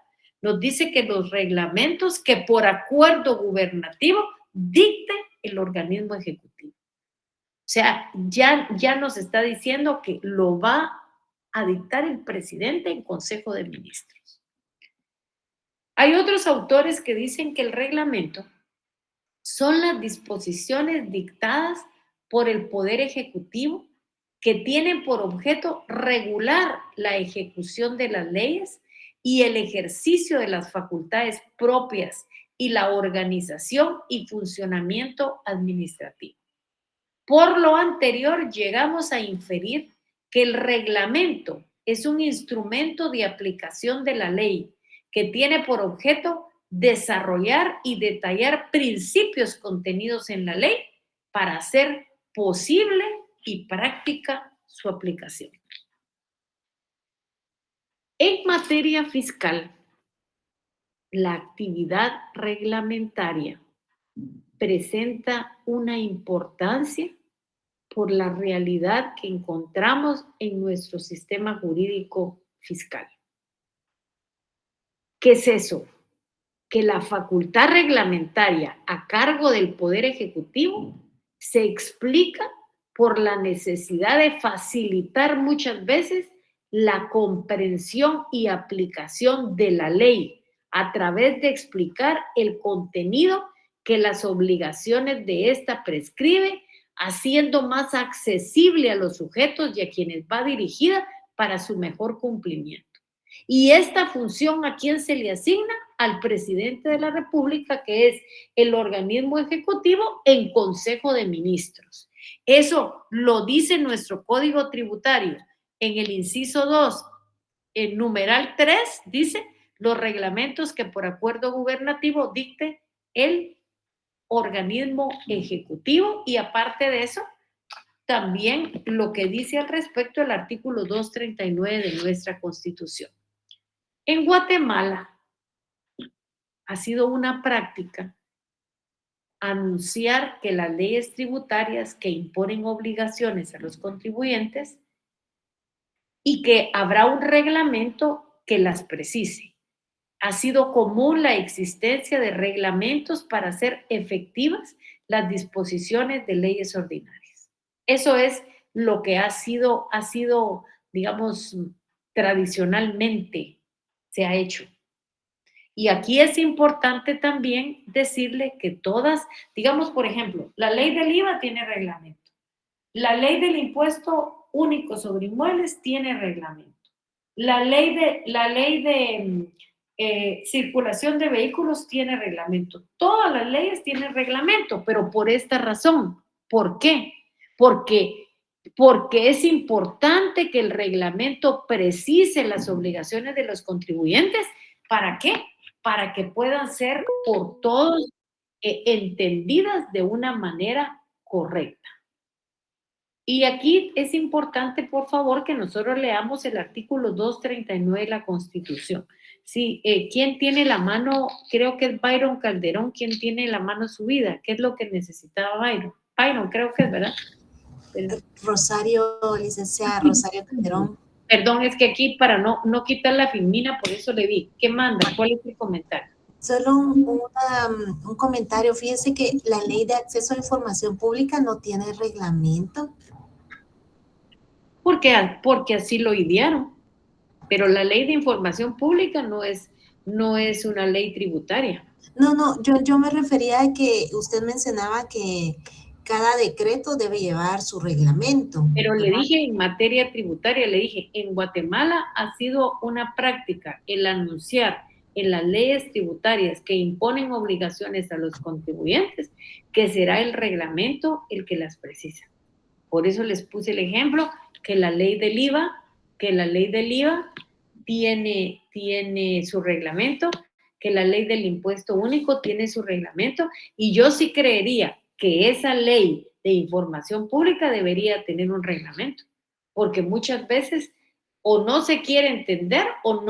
Nos dice que los reglamentos que por acuerdo gubernativo dicte el organismo ejecutivo. O sea, ya nos está diciendo que lo va a dictar el presidente en Consejo de Ministros. Hay otros autores que dicen que el reglamento son las disposiciones dictadas por el Poder Ejecutivo que tienen por objeto regular la ejecución de las leyes y el ejercicio de las facultades propias y la organización y funcionamiento administrativo. Por lo anterior, llegamos a inferir que el reglamento es un instrumento de aplicación de la ley que tiene por objeto desarrollar y detallar principios contenidos en la ley para hacer posible y práctica su aplicación. En materia fiscal, la actividad reglamentaria presenta una importancia por la realidad que encontramos en nuestro sistema jurídico fiscal. ¿Qué es eso? Que la facultad reglamentaria a cargo del Poder Ejecutivo se explica por la necesidad de facilitar muchas veces la comprensión y aplicación de la ley a través de explicar el contenido que las obligaciones de esta prescribe, haciendo más accesible a los sujetos y a quienes va dirigida para su mejor cumplimiento. Y esta función, ¿a quién se le asigna? Al presidente de la República, que es el organismo ejecutivo en Consejo de Ministros. Eso lo dice nuestro Código Tributario. En el inciso 2, en numeral 3, dice los reglamentos que por acuerdo gubernativo dicte el organismo ejecutivo, y aparte de eso, también lo que dice al respecto el artículo 239 de nuestra Constitución. En Guatemala ha sido una práctica anunciar que las leyes tributarias que imponen obligaciones a los contribuyentes y que habrá un reglamento que las precise. Ha sido común la existencia de reglamentos para hacer efectivas las disposiciones de leyes ordinarias. Eso es lo que ha sido, digamos, tradicionalmente se ha hecho. Y aquí es importante también decirle que todas, digamos, por ejemplo, la ley del IVA tiene reglamento. La ley del impuesto único sobre inmuebles tiene reglamento. La ley de circulación de vehículos tiene reglamento. Todas las leyes tienen reglamento, pero por esta razón. ¿Por qué? Porque es importante que el reglamento precise las obligaciones de los contribuyentes. ¿Para qué? Para que puedan ser por todos entendidas de una manera correcta. Y aquí es importante, por favor, que nosotros leamos el artículo 239 de la Constitución. Sí, ¿quién tiene la mano? Creo que es Byron Calderón quien tiene la mano subida. ¿Qué es lo que necesitaba Byron? Byron, creo que es, ¿verdad? Pero- Rosario, licenciada Rosario Calderón. Perdón, es que aquí para no quitar la filmina, por eso le di. ¿Qué manda? ¿Cuál es el comentario? Solo un comentario. Fíjese que la ley de acceso a información pública no tiene reglamento. Porque así lo idearon. Pero la ley de información pública no es una ley tributaria. No, yo me refería a que usted mencionaba que cada decreto debe llevar su reglamento, Pero le ¿verdad? dije en materia tributaria, le dije, en Guatemala ha sido una práctica el anunciar en las leyes tributarias que imponen obligaciones a los contribuyentes, que será el reglamento el que las precisa. Por eso les puse el ejemplo que la ley del IVA, tiene su reglamento, que la ley del impuesto único tiene su reglamento, y yo sí creería que esa ley de información pública debería tener un reglamento, porque muchas veces o no se quiere entender o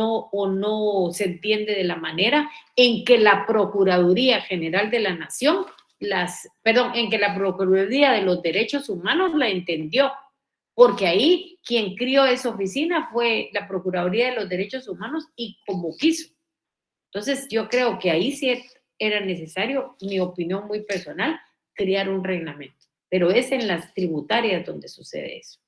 no se entiende de la manera en que la Procuraduría General de la Nación en que la Procuraduría de los Derechos Humanos la entendió, porque ahí quien crió esa oficina fue la Procuraduría de los Derechos Humanos y como quiso. Entonces, yo creo que ahí sí era necesario, mi opinión muy personal, crear un reglamento. Pero es en las tributarias donde sucede eso.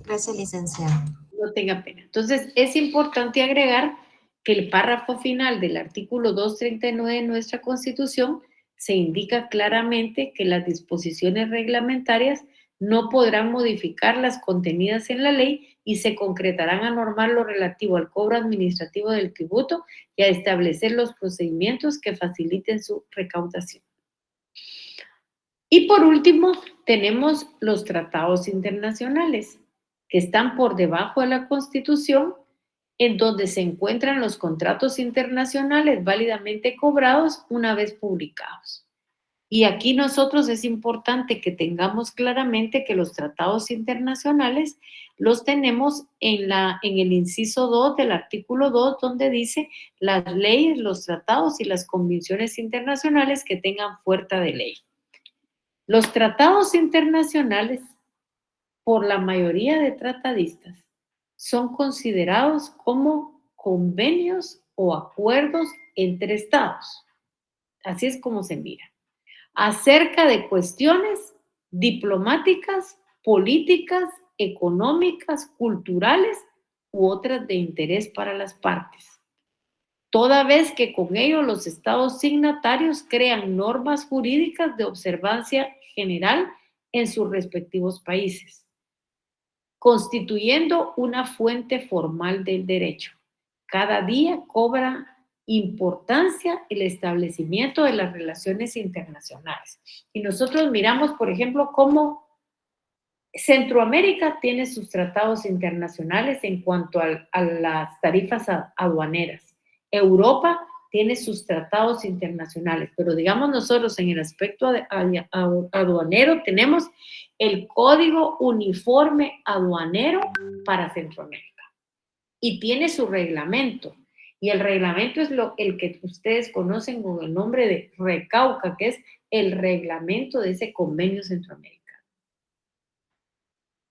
Gracias, licenciada. No tenga pena. Entonces, es importante agregar que el párrafo final del artículo 239 de nuestra Constitución se indica claramente que las disposiciones reglamentarias no podrán modificar las contenidas en la ley y se concretarán a normar lo relativo al cobro administrativo del tributo y a establecer los procedimientos que faciliten su recaudación. Y por último, tenemos los tratados internacionales, que están por debajo de la Constitución, en donde se encuentran los contratos internacionales válidamente cobrados una vez publicados. Y aquí nosotros es importante que tengamos claramente que los tratados internacionales los tenemos en el inciso 2 del artículo 2, donde dice las leyes, los tratados y las convenciones internacionales que tengan fuerza de ley. Los tratados internacionales, por la mayoría de tratadistas, son considerados como convenios o acuerdos entre estados. Así es como se mira. Acerca de cuestiones diplomáticas, políticas, económicas, culturales u otras de interés para las partes. Toda vez que con ello los estados signatarios crean normas jurídicas de observancia general en sus respectivos países, constituyendo una fuente formal del derecho. Cada día cobra importancia el establecimiento de las relaciones internacionales. Y nosotros miramos, por ejemplo, cómo Centroamérica tiene sus tratados internacionales en cuanto a las tarifas aduaneras. Europa tiene sus tratados internacionales, pero digamos nosotros en el aspecto aduanero tenemos el Código Uniforme Aduanero para Centroamérica y tiene su reglamento. Y el reglamento es el que ustedes conocen con el nombre de RECAUCA, que es el reglamento de ese convenio centroamericano.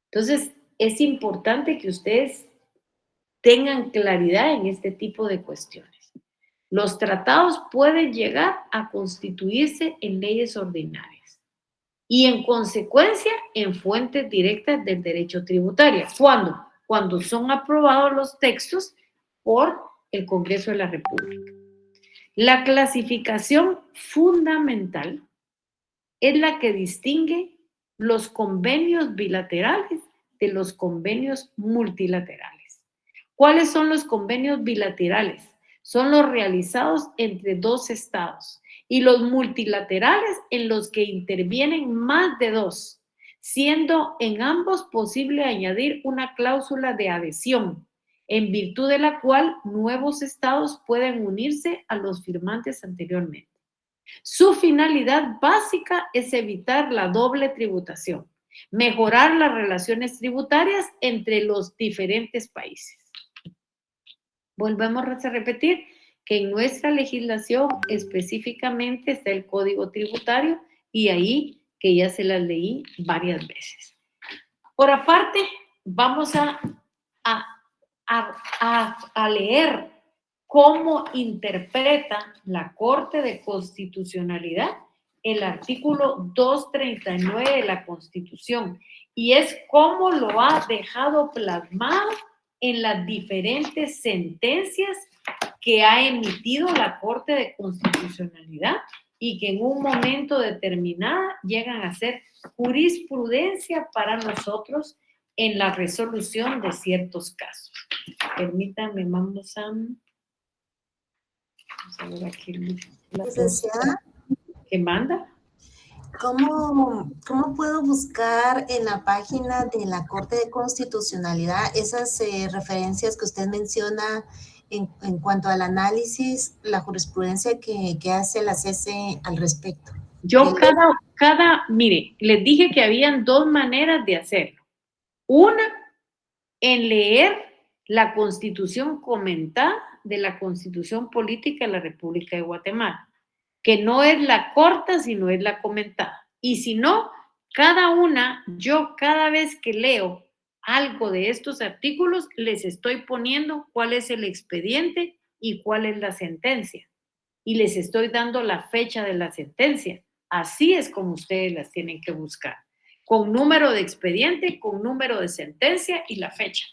Entonces, es importante que ustedes tengan claridad en este tipo de cuestiones. Los tratados pueden llegar a constituirse en leyes ordinarias y en consecuencia en fuentes directas del derecho tributario. ¿Cuándo? Cuando son aprobados los textos por el Congreso de la República. La clasificación fundamental es la que distingue los convenios bilaterales de los convenios multilaterales. ¿Cuáles son los convenios bilaterales? Son los realizados entre dos estados y los multilaterales en los que intervienen más de dos, siendo en ambos posible añadir una cláusula de adhesión, en virtud de la cual nuevos estados pueden unirse a los firmantes anteriormente. Su finalidad básica es evitar la doble tributación Mejorar las relaciones tributarias entre los diferentes países. Volvemos a repetir que en nuestra legislación específicamente está el Código Tributario y ahí que ya se las leí varias veces. Por aparte, vamos a leer cómo interpreta la Corte de Constitucionalidad el artículo 239 de la Constitución, y es cómo lo ha dejado plasmado en las diferentes sentencias que ha emitido la Corte de Constitucionalidad y que en un momento determinado llegan a ser jurisprudencia para nosotros en la resolución de ciertos casos. Permítanme, vamos a ver aquí la Licenciada, que manda. ¿Cómo puedo buscar en la página de la Corte de Constitucionalidad esas referencias que usted menciona en cuanto al análisis, la jurisprudencia que hace la CC al respecto? Yo mire, les dije que habían dos maneras de hacerlo. Una, en leer la Constitución comentada de la Constitución Política de la República de Guatemala, que no es la corta, sino es la comentada. Y si no, yo cada vez que leo algo de estos artículos, les estoy poniendo cuál es el expediente y cuál es la sentencia. Y les estoy dando la fecha de la sentencia. Así es como ustedes las tienen que buscar. Con número de expediente, con número de sentencia y la fecha.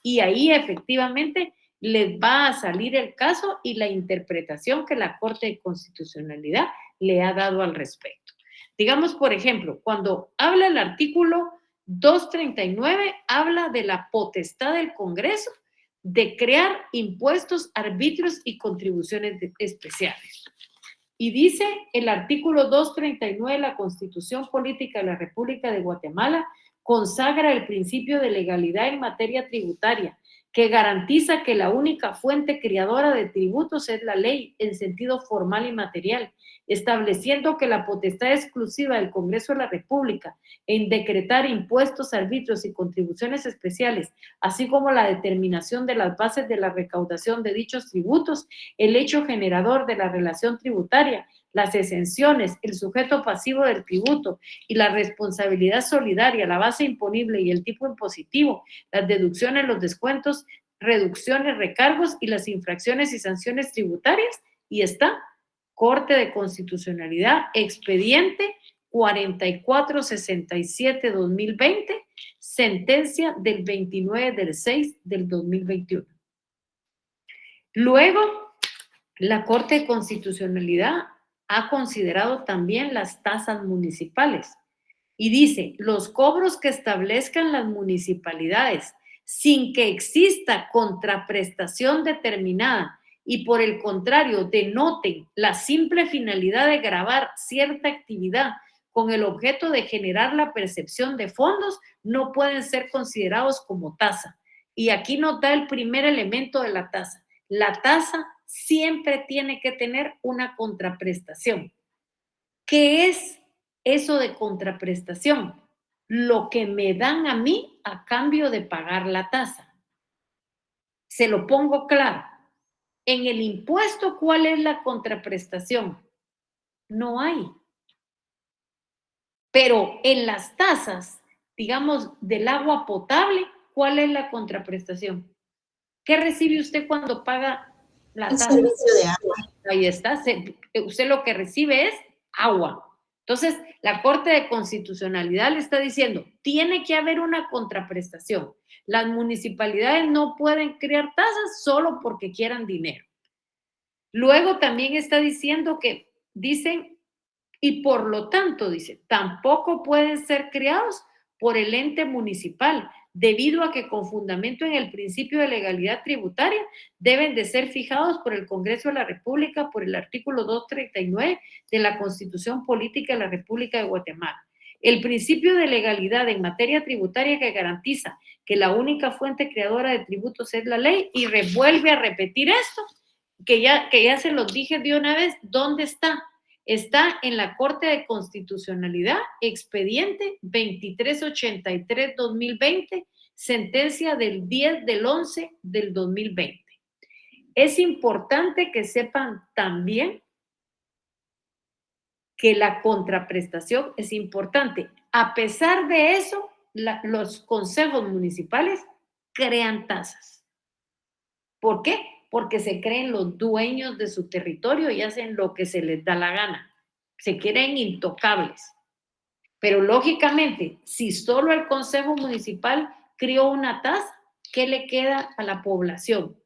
Y ahí efectivamente les va a salir el caso y la interpretación que la Corte de Constitucionalidad le ha dado al respecto. Digamos, por ejemplo, cuando habla el artículo 239, habla de la potestad del Congreso de crear impuestos, arbitrios y contribuciones especiales. Y dice el artículo 239 de la Constitución Política de la República de Guatemala consagra el principio de legalidad en materia tributaria, que garantiza que la única fuente creadora de tributos es la ley en sentido formal y material, estableciendo que la potestad exclusiva del Congreso de la República en decretar impuestos, arbitrios y contribuciones especiales, así como la determinación de las bases de la recaudación de dichos tributos, el hecho generador de la relación tributaria, las exenciones, el sujeto pasivo del tributo y la responsabilidad solidaria, la base imponible y el tipo impositivo, las deducciones, los descuentos, reducciones, recargos y las infracciones y sanciones tributarias. Y está Corte de Constitucionalidad, expediente 4467-2020, sentencia del 29/6/2021. Luego, la Corte de Constitucionalidad ha considerado también las tasas municipales y dice, los cobros que establezcan las municipalidades sin que exista contraprestación determinada y por el contrario denoten la simple finalidad de gravar cierta actividad con el objeto de generar la percepción de fondos, no pueden ser considerados como tasa. Y aquí nos da el primer elemento de la tasa. La tasa siempre tiene que tener una contraprestación. ¿Qué es eso de contraprestación? Lo que me dan a mí a cambio de pagar la tasa. Se lo pongo claro. En el impuesto, ¿cuál es la contraprestación? No hay. Pero en las tasas, digamos, del agua potable, ¿cuál es la contraprestación? ¿Qué recibe usted cuando paga la tasa? El servicio de agua. Ahí está. Usted lo que recibe es agua. Entonces, la Corte de Constitucionalidad le está diciendo, tiene que haber una contraprestación. Las municipalidades no pueden crear tasas solo porque quieran dinero. Luego también está diciendo que dicen, y por lo tanto, dice, tampoco pueden ser creados por el ente municipal, debido a que con fundamento en el principio de legalidad tributaria deben de ser fijados por el Congreso de la República por el artículo 239 de la Constitución Política de la República de Guatemala. El principio de legalidad en materia tributaria que garantiza que la única fuente creadora de tributos es la ley, y revuelve a repetir esto, que ya se los dije de una vez, ¿dónde está? Está en la Corte de Constitucionalidad, expediente 2383-2020, sentencia del 10 del 11 del 2020. Es importante que sepan también que la contraprestación es importante. A pesar de eso, los consejos municipales crean tasas. ¿Por qué? Porque se creen los dueños de su territorio y hacen lo que se les da la gana. Se creen intocables. Pero lógicamente, si solo el consejo municipal creó una tasa, ¿qué le queda a la población?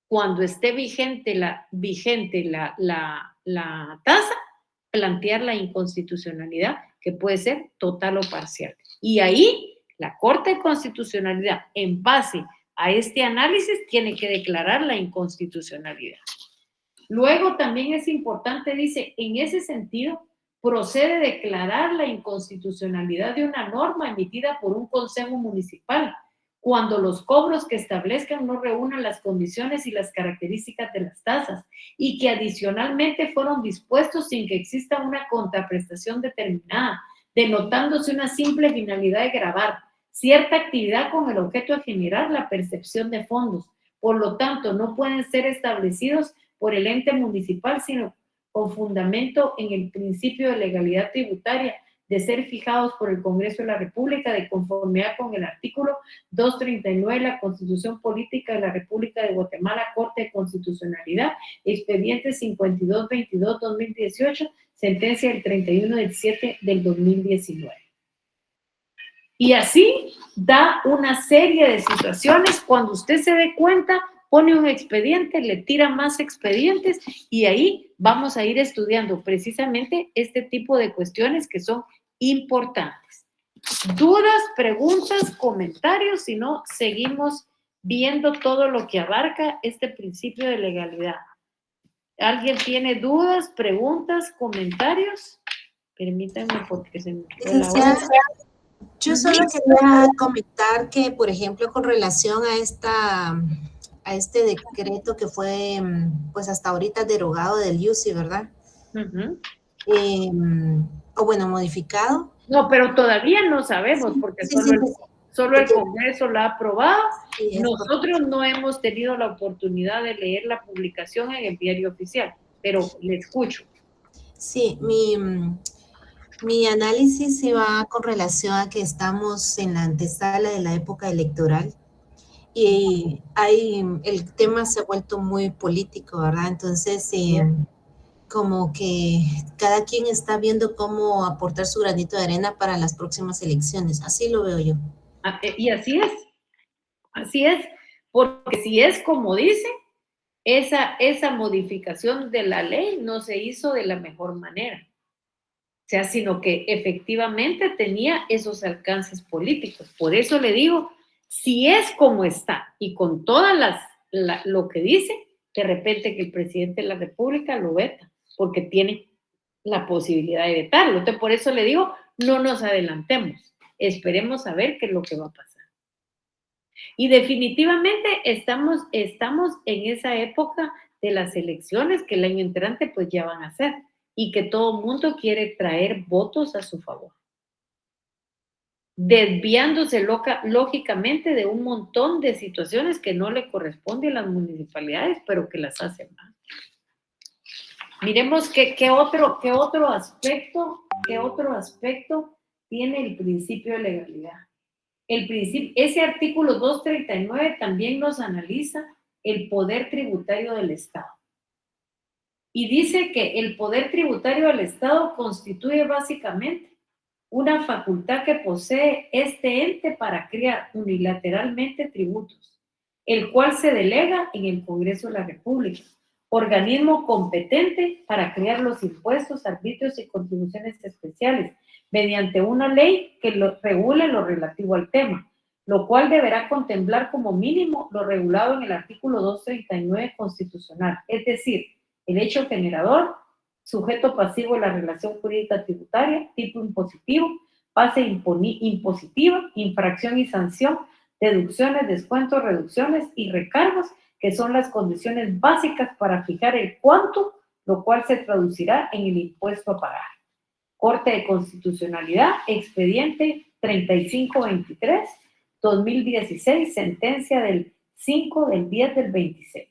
Cuando esté vigente la tasa, plantear la inconstitucionalidad, que puede ser total o parcial. Y ahí la Corte de Constitucionalidad, en base a este análisis, tiene que declarar la inconstitucionalidad. Luego también es importante, dice, en ese sentido, procede declarar la inconstitucionalidad de una norma emitida por un consejo municipal cuando los cobros que establezcan no reúnan las condiciones y las características de las tasas y que adicionalmente fueron dispuestos sin que exista una contraprestación determinada, denotándose una simple finalidad de gravar cierta actividad con el objeto de generar la percepción de fondos. Por lo tanto, no pueden ser establecidos por el ente municipal, sino con fundamento en el principio de legalidad tributaria, de ser fijados por el Congreso de la República de conformidad con el artículo 239 de la Constitución Política de la República de Guatemala, Corte de Constitucionalidad, expediente 5222-2018, sentencia del 31 del 7 del 2019. Y así da una serie de situaciones. Cuando usted se dé cuenta, pone un expediente, le tira más expedientes y ahí vamos a ir estudiando precisamente este tipo de cuestiones que son importantes. Dudas, preguntas, comentarios, si no, seguimos viendo todo lo que abarca este principio de legalidad. ¿Alguien tiene dudas, preguntas, comentarios? Permítanme porque se me fue la hora. Yo solo quería comentar que, por ejemplo, con relación a este decreto que fue, pues hasta ahorita derogado del UCI, ¿verdad? O bueno, modificado. No, pero todavía no sabemos, porque solo el Congreso lo ha aprobado. Sí, nosotros no hemos tenido la oportunidad de leer la publicación en el diario oficial, pero le escucho. Sí, mi análisis se va con relación a que estamos en la antesala de la época electoral y el tema se ha vuelto muy político, ¿verdad? Entonces, como que cada quien está viendo cómo aportar su granito de arena para las próximas elecciones. Así lo veo yo. Y así es, porque si es como dice, esa modificación de la ley no se hizo de la mejor manera. O sea, sino que efectivamente tenía esos alcances políticos. Por eso le digo, si es como está y con todas lo que dice, de repente que el presidente de la República lo veta, porque tiene la posibilidad de vetarlo. Entonces, por eso le digo, no nos adelantemos, esperemos a ver qué es lo que va a pasar. Y definitivamente estamos en esa época de las elecciones que el año entrante pues ya van a ser y que todo el mundo quiere traer votos a su favor, desviándose lógicamente de un montón de situaciones que no le corresponden a las municipalidades, pero que las hacen mal. Miremos qué otro aspecto tiene el principio de legalidad. Ese artículo 239 también nos analiza el poder tributario del Estado. Y dice que el poder tributario del Estado constituye básicamente una facultad que posee este ente para crear unilateralmente tributos, el cual se delega en el Congreso de la República, organismo competente para crear los impuestos, arbitrios y contribuciones especiales, mediante una ley que regule lo relativo al tema, lo cual deberá contemplar como mínimo lo regulado en el artículo 239 constitucional, es decir, el hecho generador, sujeto pasivo de la relación jurídica tributaria, tipo impositivo, base impositiva, infracción y sanción, deducciones, descuentos, reducciones y recargos, que son las condiciones básicas para fijar el cuánto lo cual se traducirá en el impuesto a pagar. Corte de Constitucionalidad, expediente 3523-2016, sentencia del 5/10/26.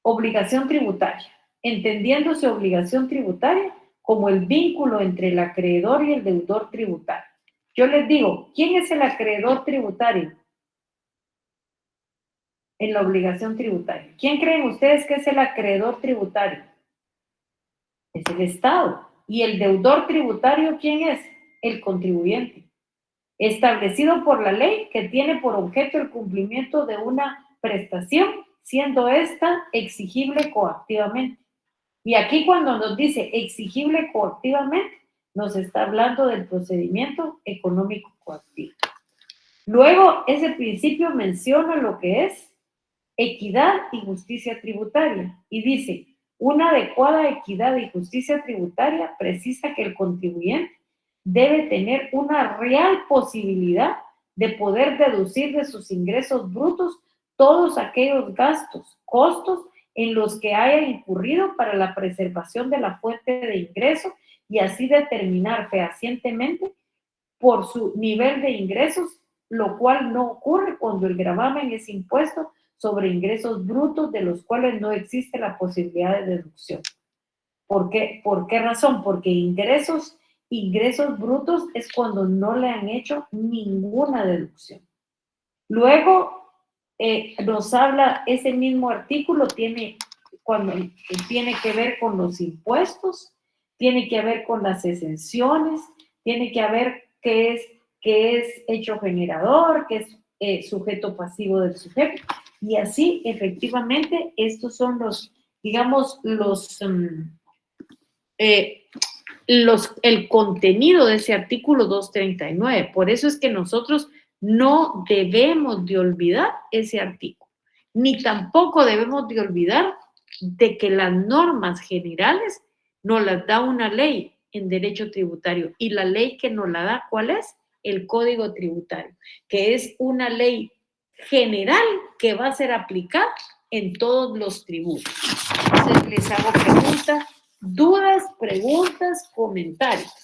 Obligación tributaria. Entendiéndose obligación tributaria como el vínculo entre el acreedor y el deudor tributario. Yo les digo, ¿quién es el acreedor tributario en la obligación tributaria? ¿Quién creen ustedes que es el acreedor tributario? Es el Estado. ¿Y el deudor tributario quién es? El contribuyente. Establecido por la ley que tiene por objeto el cumplimiento de una prestación, siendo esta exigible coactivamente. Y aquí cuando nos dice exigible coactivamente, nos está hablando del procedimiento económico coactivo. Luego, ese principio menciona lo que es equidad y justicia tributaria y dice, una adecuada equidad y justicia tributaria precisa que el contribuyente debe tener una real posibilidad de poder deducir de sus ingresos brutos todos aquellos gastos, costos en los que haya incurrido para la preservación de la fuente de ingreso y así determinar fehacientemente por su nivel de ingresos, lo cual no ocurre cuando el gravamen es impuesto sobre ingresos brutos de los cuales no existe la posibilidad de deducción. ¿Por qué? ¿Por qué razón? Porque ingresos brutos es cuando no le han hecho ninguna deducción. Luego nos habla, ese mismo artículo tiene que ver con los impuestos, tiene que ver con las exenciones, tiene que ver qué es hecho generador, qué es sujeto pasivo del sujeto. Y así, efectivamente, estos son los, digamos, el contenido de ese artículo 239. Por eso es que nosotros no debemos de olvidar ese artículo, ni tampoco debemos de olvidar de que las normas generales nos las da una ley en derecho tributario, y la ley que nos la da, ¿cuál es? El Código Tributario, que es una ley general que va a ser aplicada en todos los tributos. Entonces les hago preguntas, dudas, preguntas, comentarios.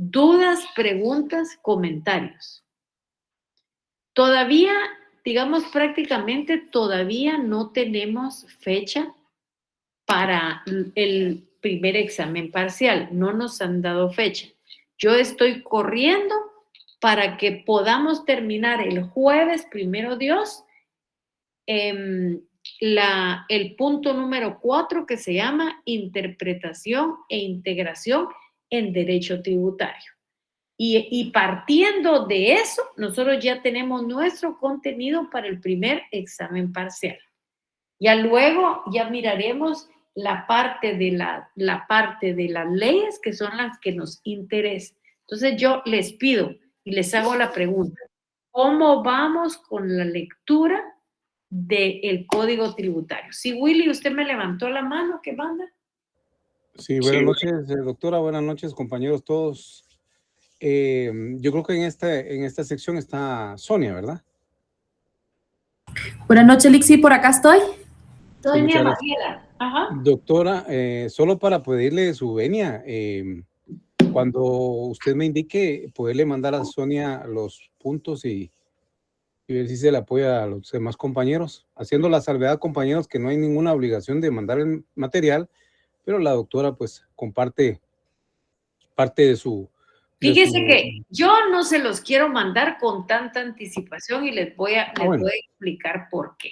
Dudas, preguntas, comentarios. Todavía, digamos, prácticamente todavía no tenemos fecha para el primer examen parcial. No nos han dado fecha. Yo estoy corriendo para que podamos terminar el jueves, primero Dios, el punto número 4 que se llama interpretación e integración en derecho tributario. Y partiendo de eso, nosotros ya tenemos nuestro contenido para el primer examen parcial. Ya luego ya miraremos la parte de las leyes que son las que nos interesan. Entonces yo les pido y les hago la pregunta, ¿cómo vamos con la lectura del Código Tributario? Sí, Willy, usted me levantó la mano, ¿qué manda? Sí, buenas noches, doctora, buenas noches, compañeros todos. Yo creo que en esta sección está Sonia, ¿verdad? Buenas noches, Lixi, por acá estoy. Soy Sí, mi muchas gracias. Mariela. Ajá. Doctora, solo para pedirle su venia, cuando usted me indique, poderle mandar a Sonia los puntos y ver si se le apoya a los demás compañeros, haciendo la salvedad, compañeros, que no hay ninguna obligación de mandar el material, pero la doctora pues comparte parte de su... Fíjese que yo no se los quiero mandar con tanta anticipación y les voy a explicar por qué.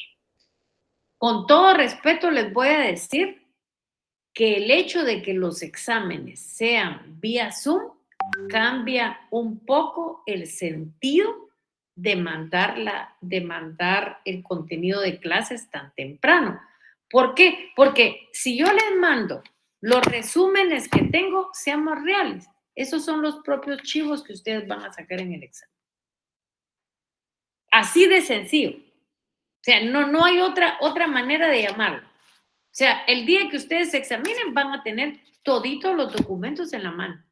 Con todo respeto les voy a decir que el hecho de que los exámenes sean vía Zoom cambia un poco el sentido de mandar el contenido de clases tan temprano. ¿Por qué? Porque si yo les mando los resúmenes que tengo, seamos reales. Esos son los propios chivos que ustedes van a sacar en el examen. Así de sencillo. O sea, no hay otra manera de llamarlo. O sea, el día que ustedes se examinen van a tener toditos los documentos en la mano.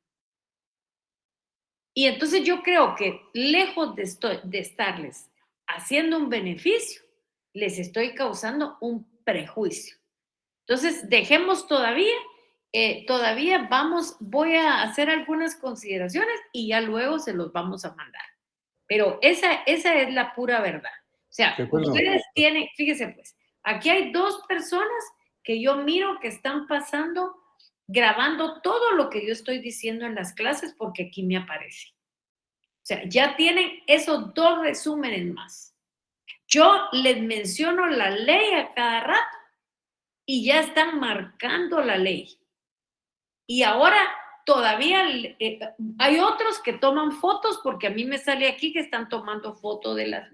Y entonces yo creo que lejos de estarles haciendo un beneficio, les estoy causando un prejuicio. Entonces, dejemos todavía voy a hacer algunas consideraciones y ya luego se los vamos a mandar. Pero esa es la pura verdad. O sea, ustedes tienen, fíjese pues, aquí hay 2 personas que yo miro que están pasando, grabando todo lo que yo estoy diciendo en las clases porque aquí me aparece. O sea, ya tienen esos 2 resúmenes más. Yo les menciono la ley a cada rato y ya están marcando la ley. Y ahora todavía hay otros que toman fotos porque a mí me sale aquí que están tomando fotos de las...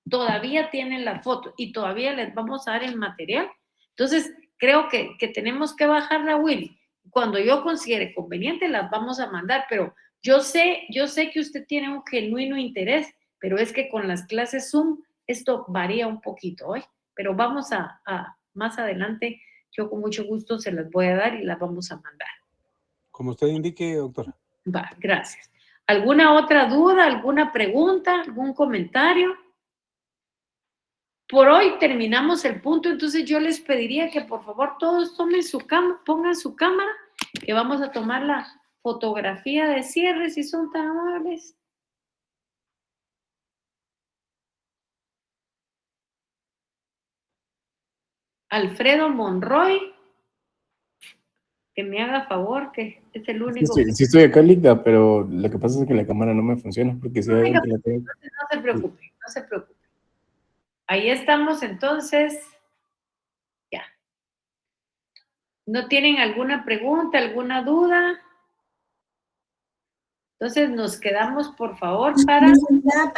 todavía tienen la foto y todavía les vamos a dar el material. Entonces, creo que tenemos que bajarla, Willy. Cuando yo considere conveniente, las vamos a mandar, pero yo sé que usted tiene un genuino interés, pero es que con las clases Zoom esto varía un poquito, ¿eh? Pero vamos a más adelante, yo con mucho gusto se las voy a dar y las vamos a mandar. Como usted indique, doctora. Va, gracias. ¿Alguna otra duda, alguna pregunta, algún comentario? Por hoy terminamos el punto, entonces yo les pediría que por favor todos tomen pongan su cámara, que vamos a tomar la fotografía de cierre, si son tan amables. Alfredo Monroy, que me haga favor, que es el único. Sí estoy acá, Linda, pero lo que pasa es que la cámara no me funciona porque si no se preocupe, no se preocupe. Ahí estamos entonces. Ya. ¿No tienen alguna pregunta, alguna duda? Entonces nos quedamos, por favor, para...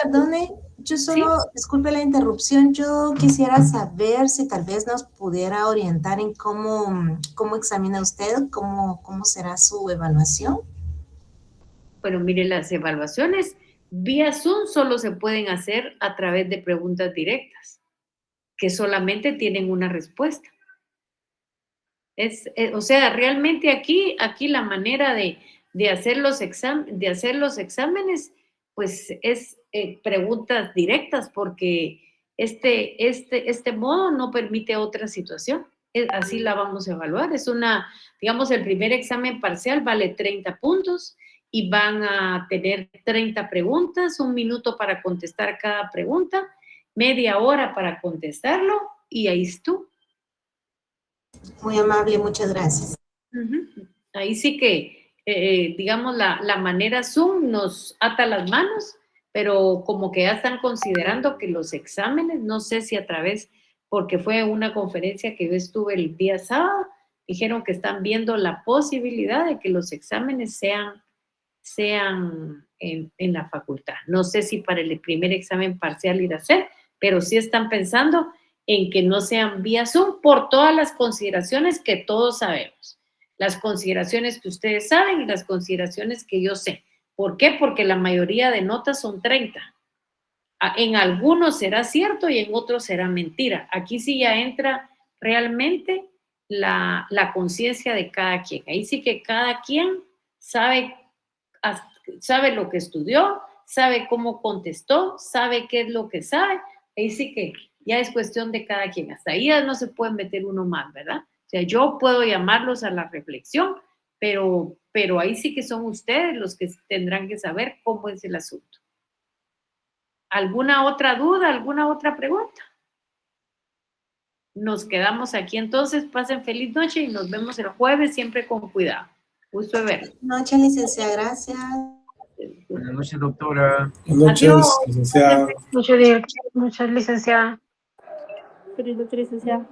Perdone, yo solo, ¿sí? Disculpe la interrupción, yo quisiera saber si tal vez nos pudiera orientar en cómo examina usted, cómo será su evaluación. Bueno, mire, las evaluaciones vía Zoom solo se pueden hacer a través de preguntas directas, que solamente tienen una respuesta. O sea, realmente aquí la manera de hacer los exámenes, pues es preguntas directas, porque este modo no permite otra situación. Así la vamos a evaluar. Es digamos, el primer examen parcial vale 30 puntos y van a tener 30 preguntas, 1 minuto para contestar cada pregunta, media hora para contestarlo y ahí estuvo. Muy amable, muchas gracias. Ahí sí que, digamos, la manera Zoom nos ata las manos, pero como que ya están considerando que los exámenes, no sé si a través, porque fue una conferencia que yo estuve el día sábado, dijeron que están viendo la posibilidad de que los exámenes sean en la facultad. No sé si para el primer examen parcial ir a hacer, pero sí están pensando en que no sean vía Zoom por todas las consideraciones que todos sabemos. Las consideraciones que ustedes saben y las consideraciones que yo sé. ¿Por qué? Porque la mayoría de notas son 30. En algunos será cierto y en otros será mentira. Aquí sí ya entra realmente la conciencia de cada quien. Ahí sí que cada quien sabe lo que estudió, sabe cómo contestó, sabe qué es lo que sabe. Ahí sí que ya es cuestión de cada quien. Hasta ahí ya no se puede meter uno más, ¿verdad? O sea, yo puedo llamarlos a la reflexión, pero ahí sí que son ustedes los que tendrán que saber cómo es el asunto. ¿Alguna otra duda? ¿Alguna otra pregunta? Nos quedamos aquí entonces. Pasen feliz noche y nos vemos el jueves, siempre con cuidado. Gusto de verlo. Buenas noches, licenciada. Gracias. Buenas noches, doctora. Buenas noches, licenciada. Muchas licenciada. Feliz noche, licenciada.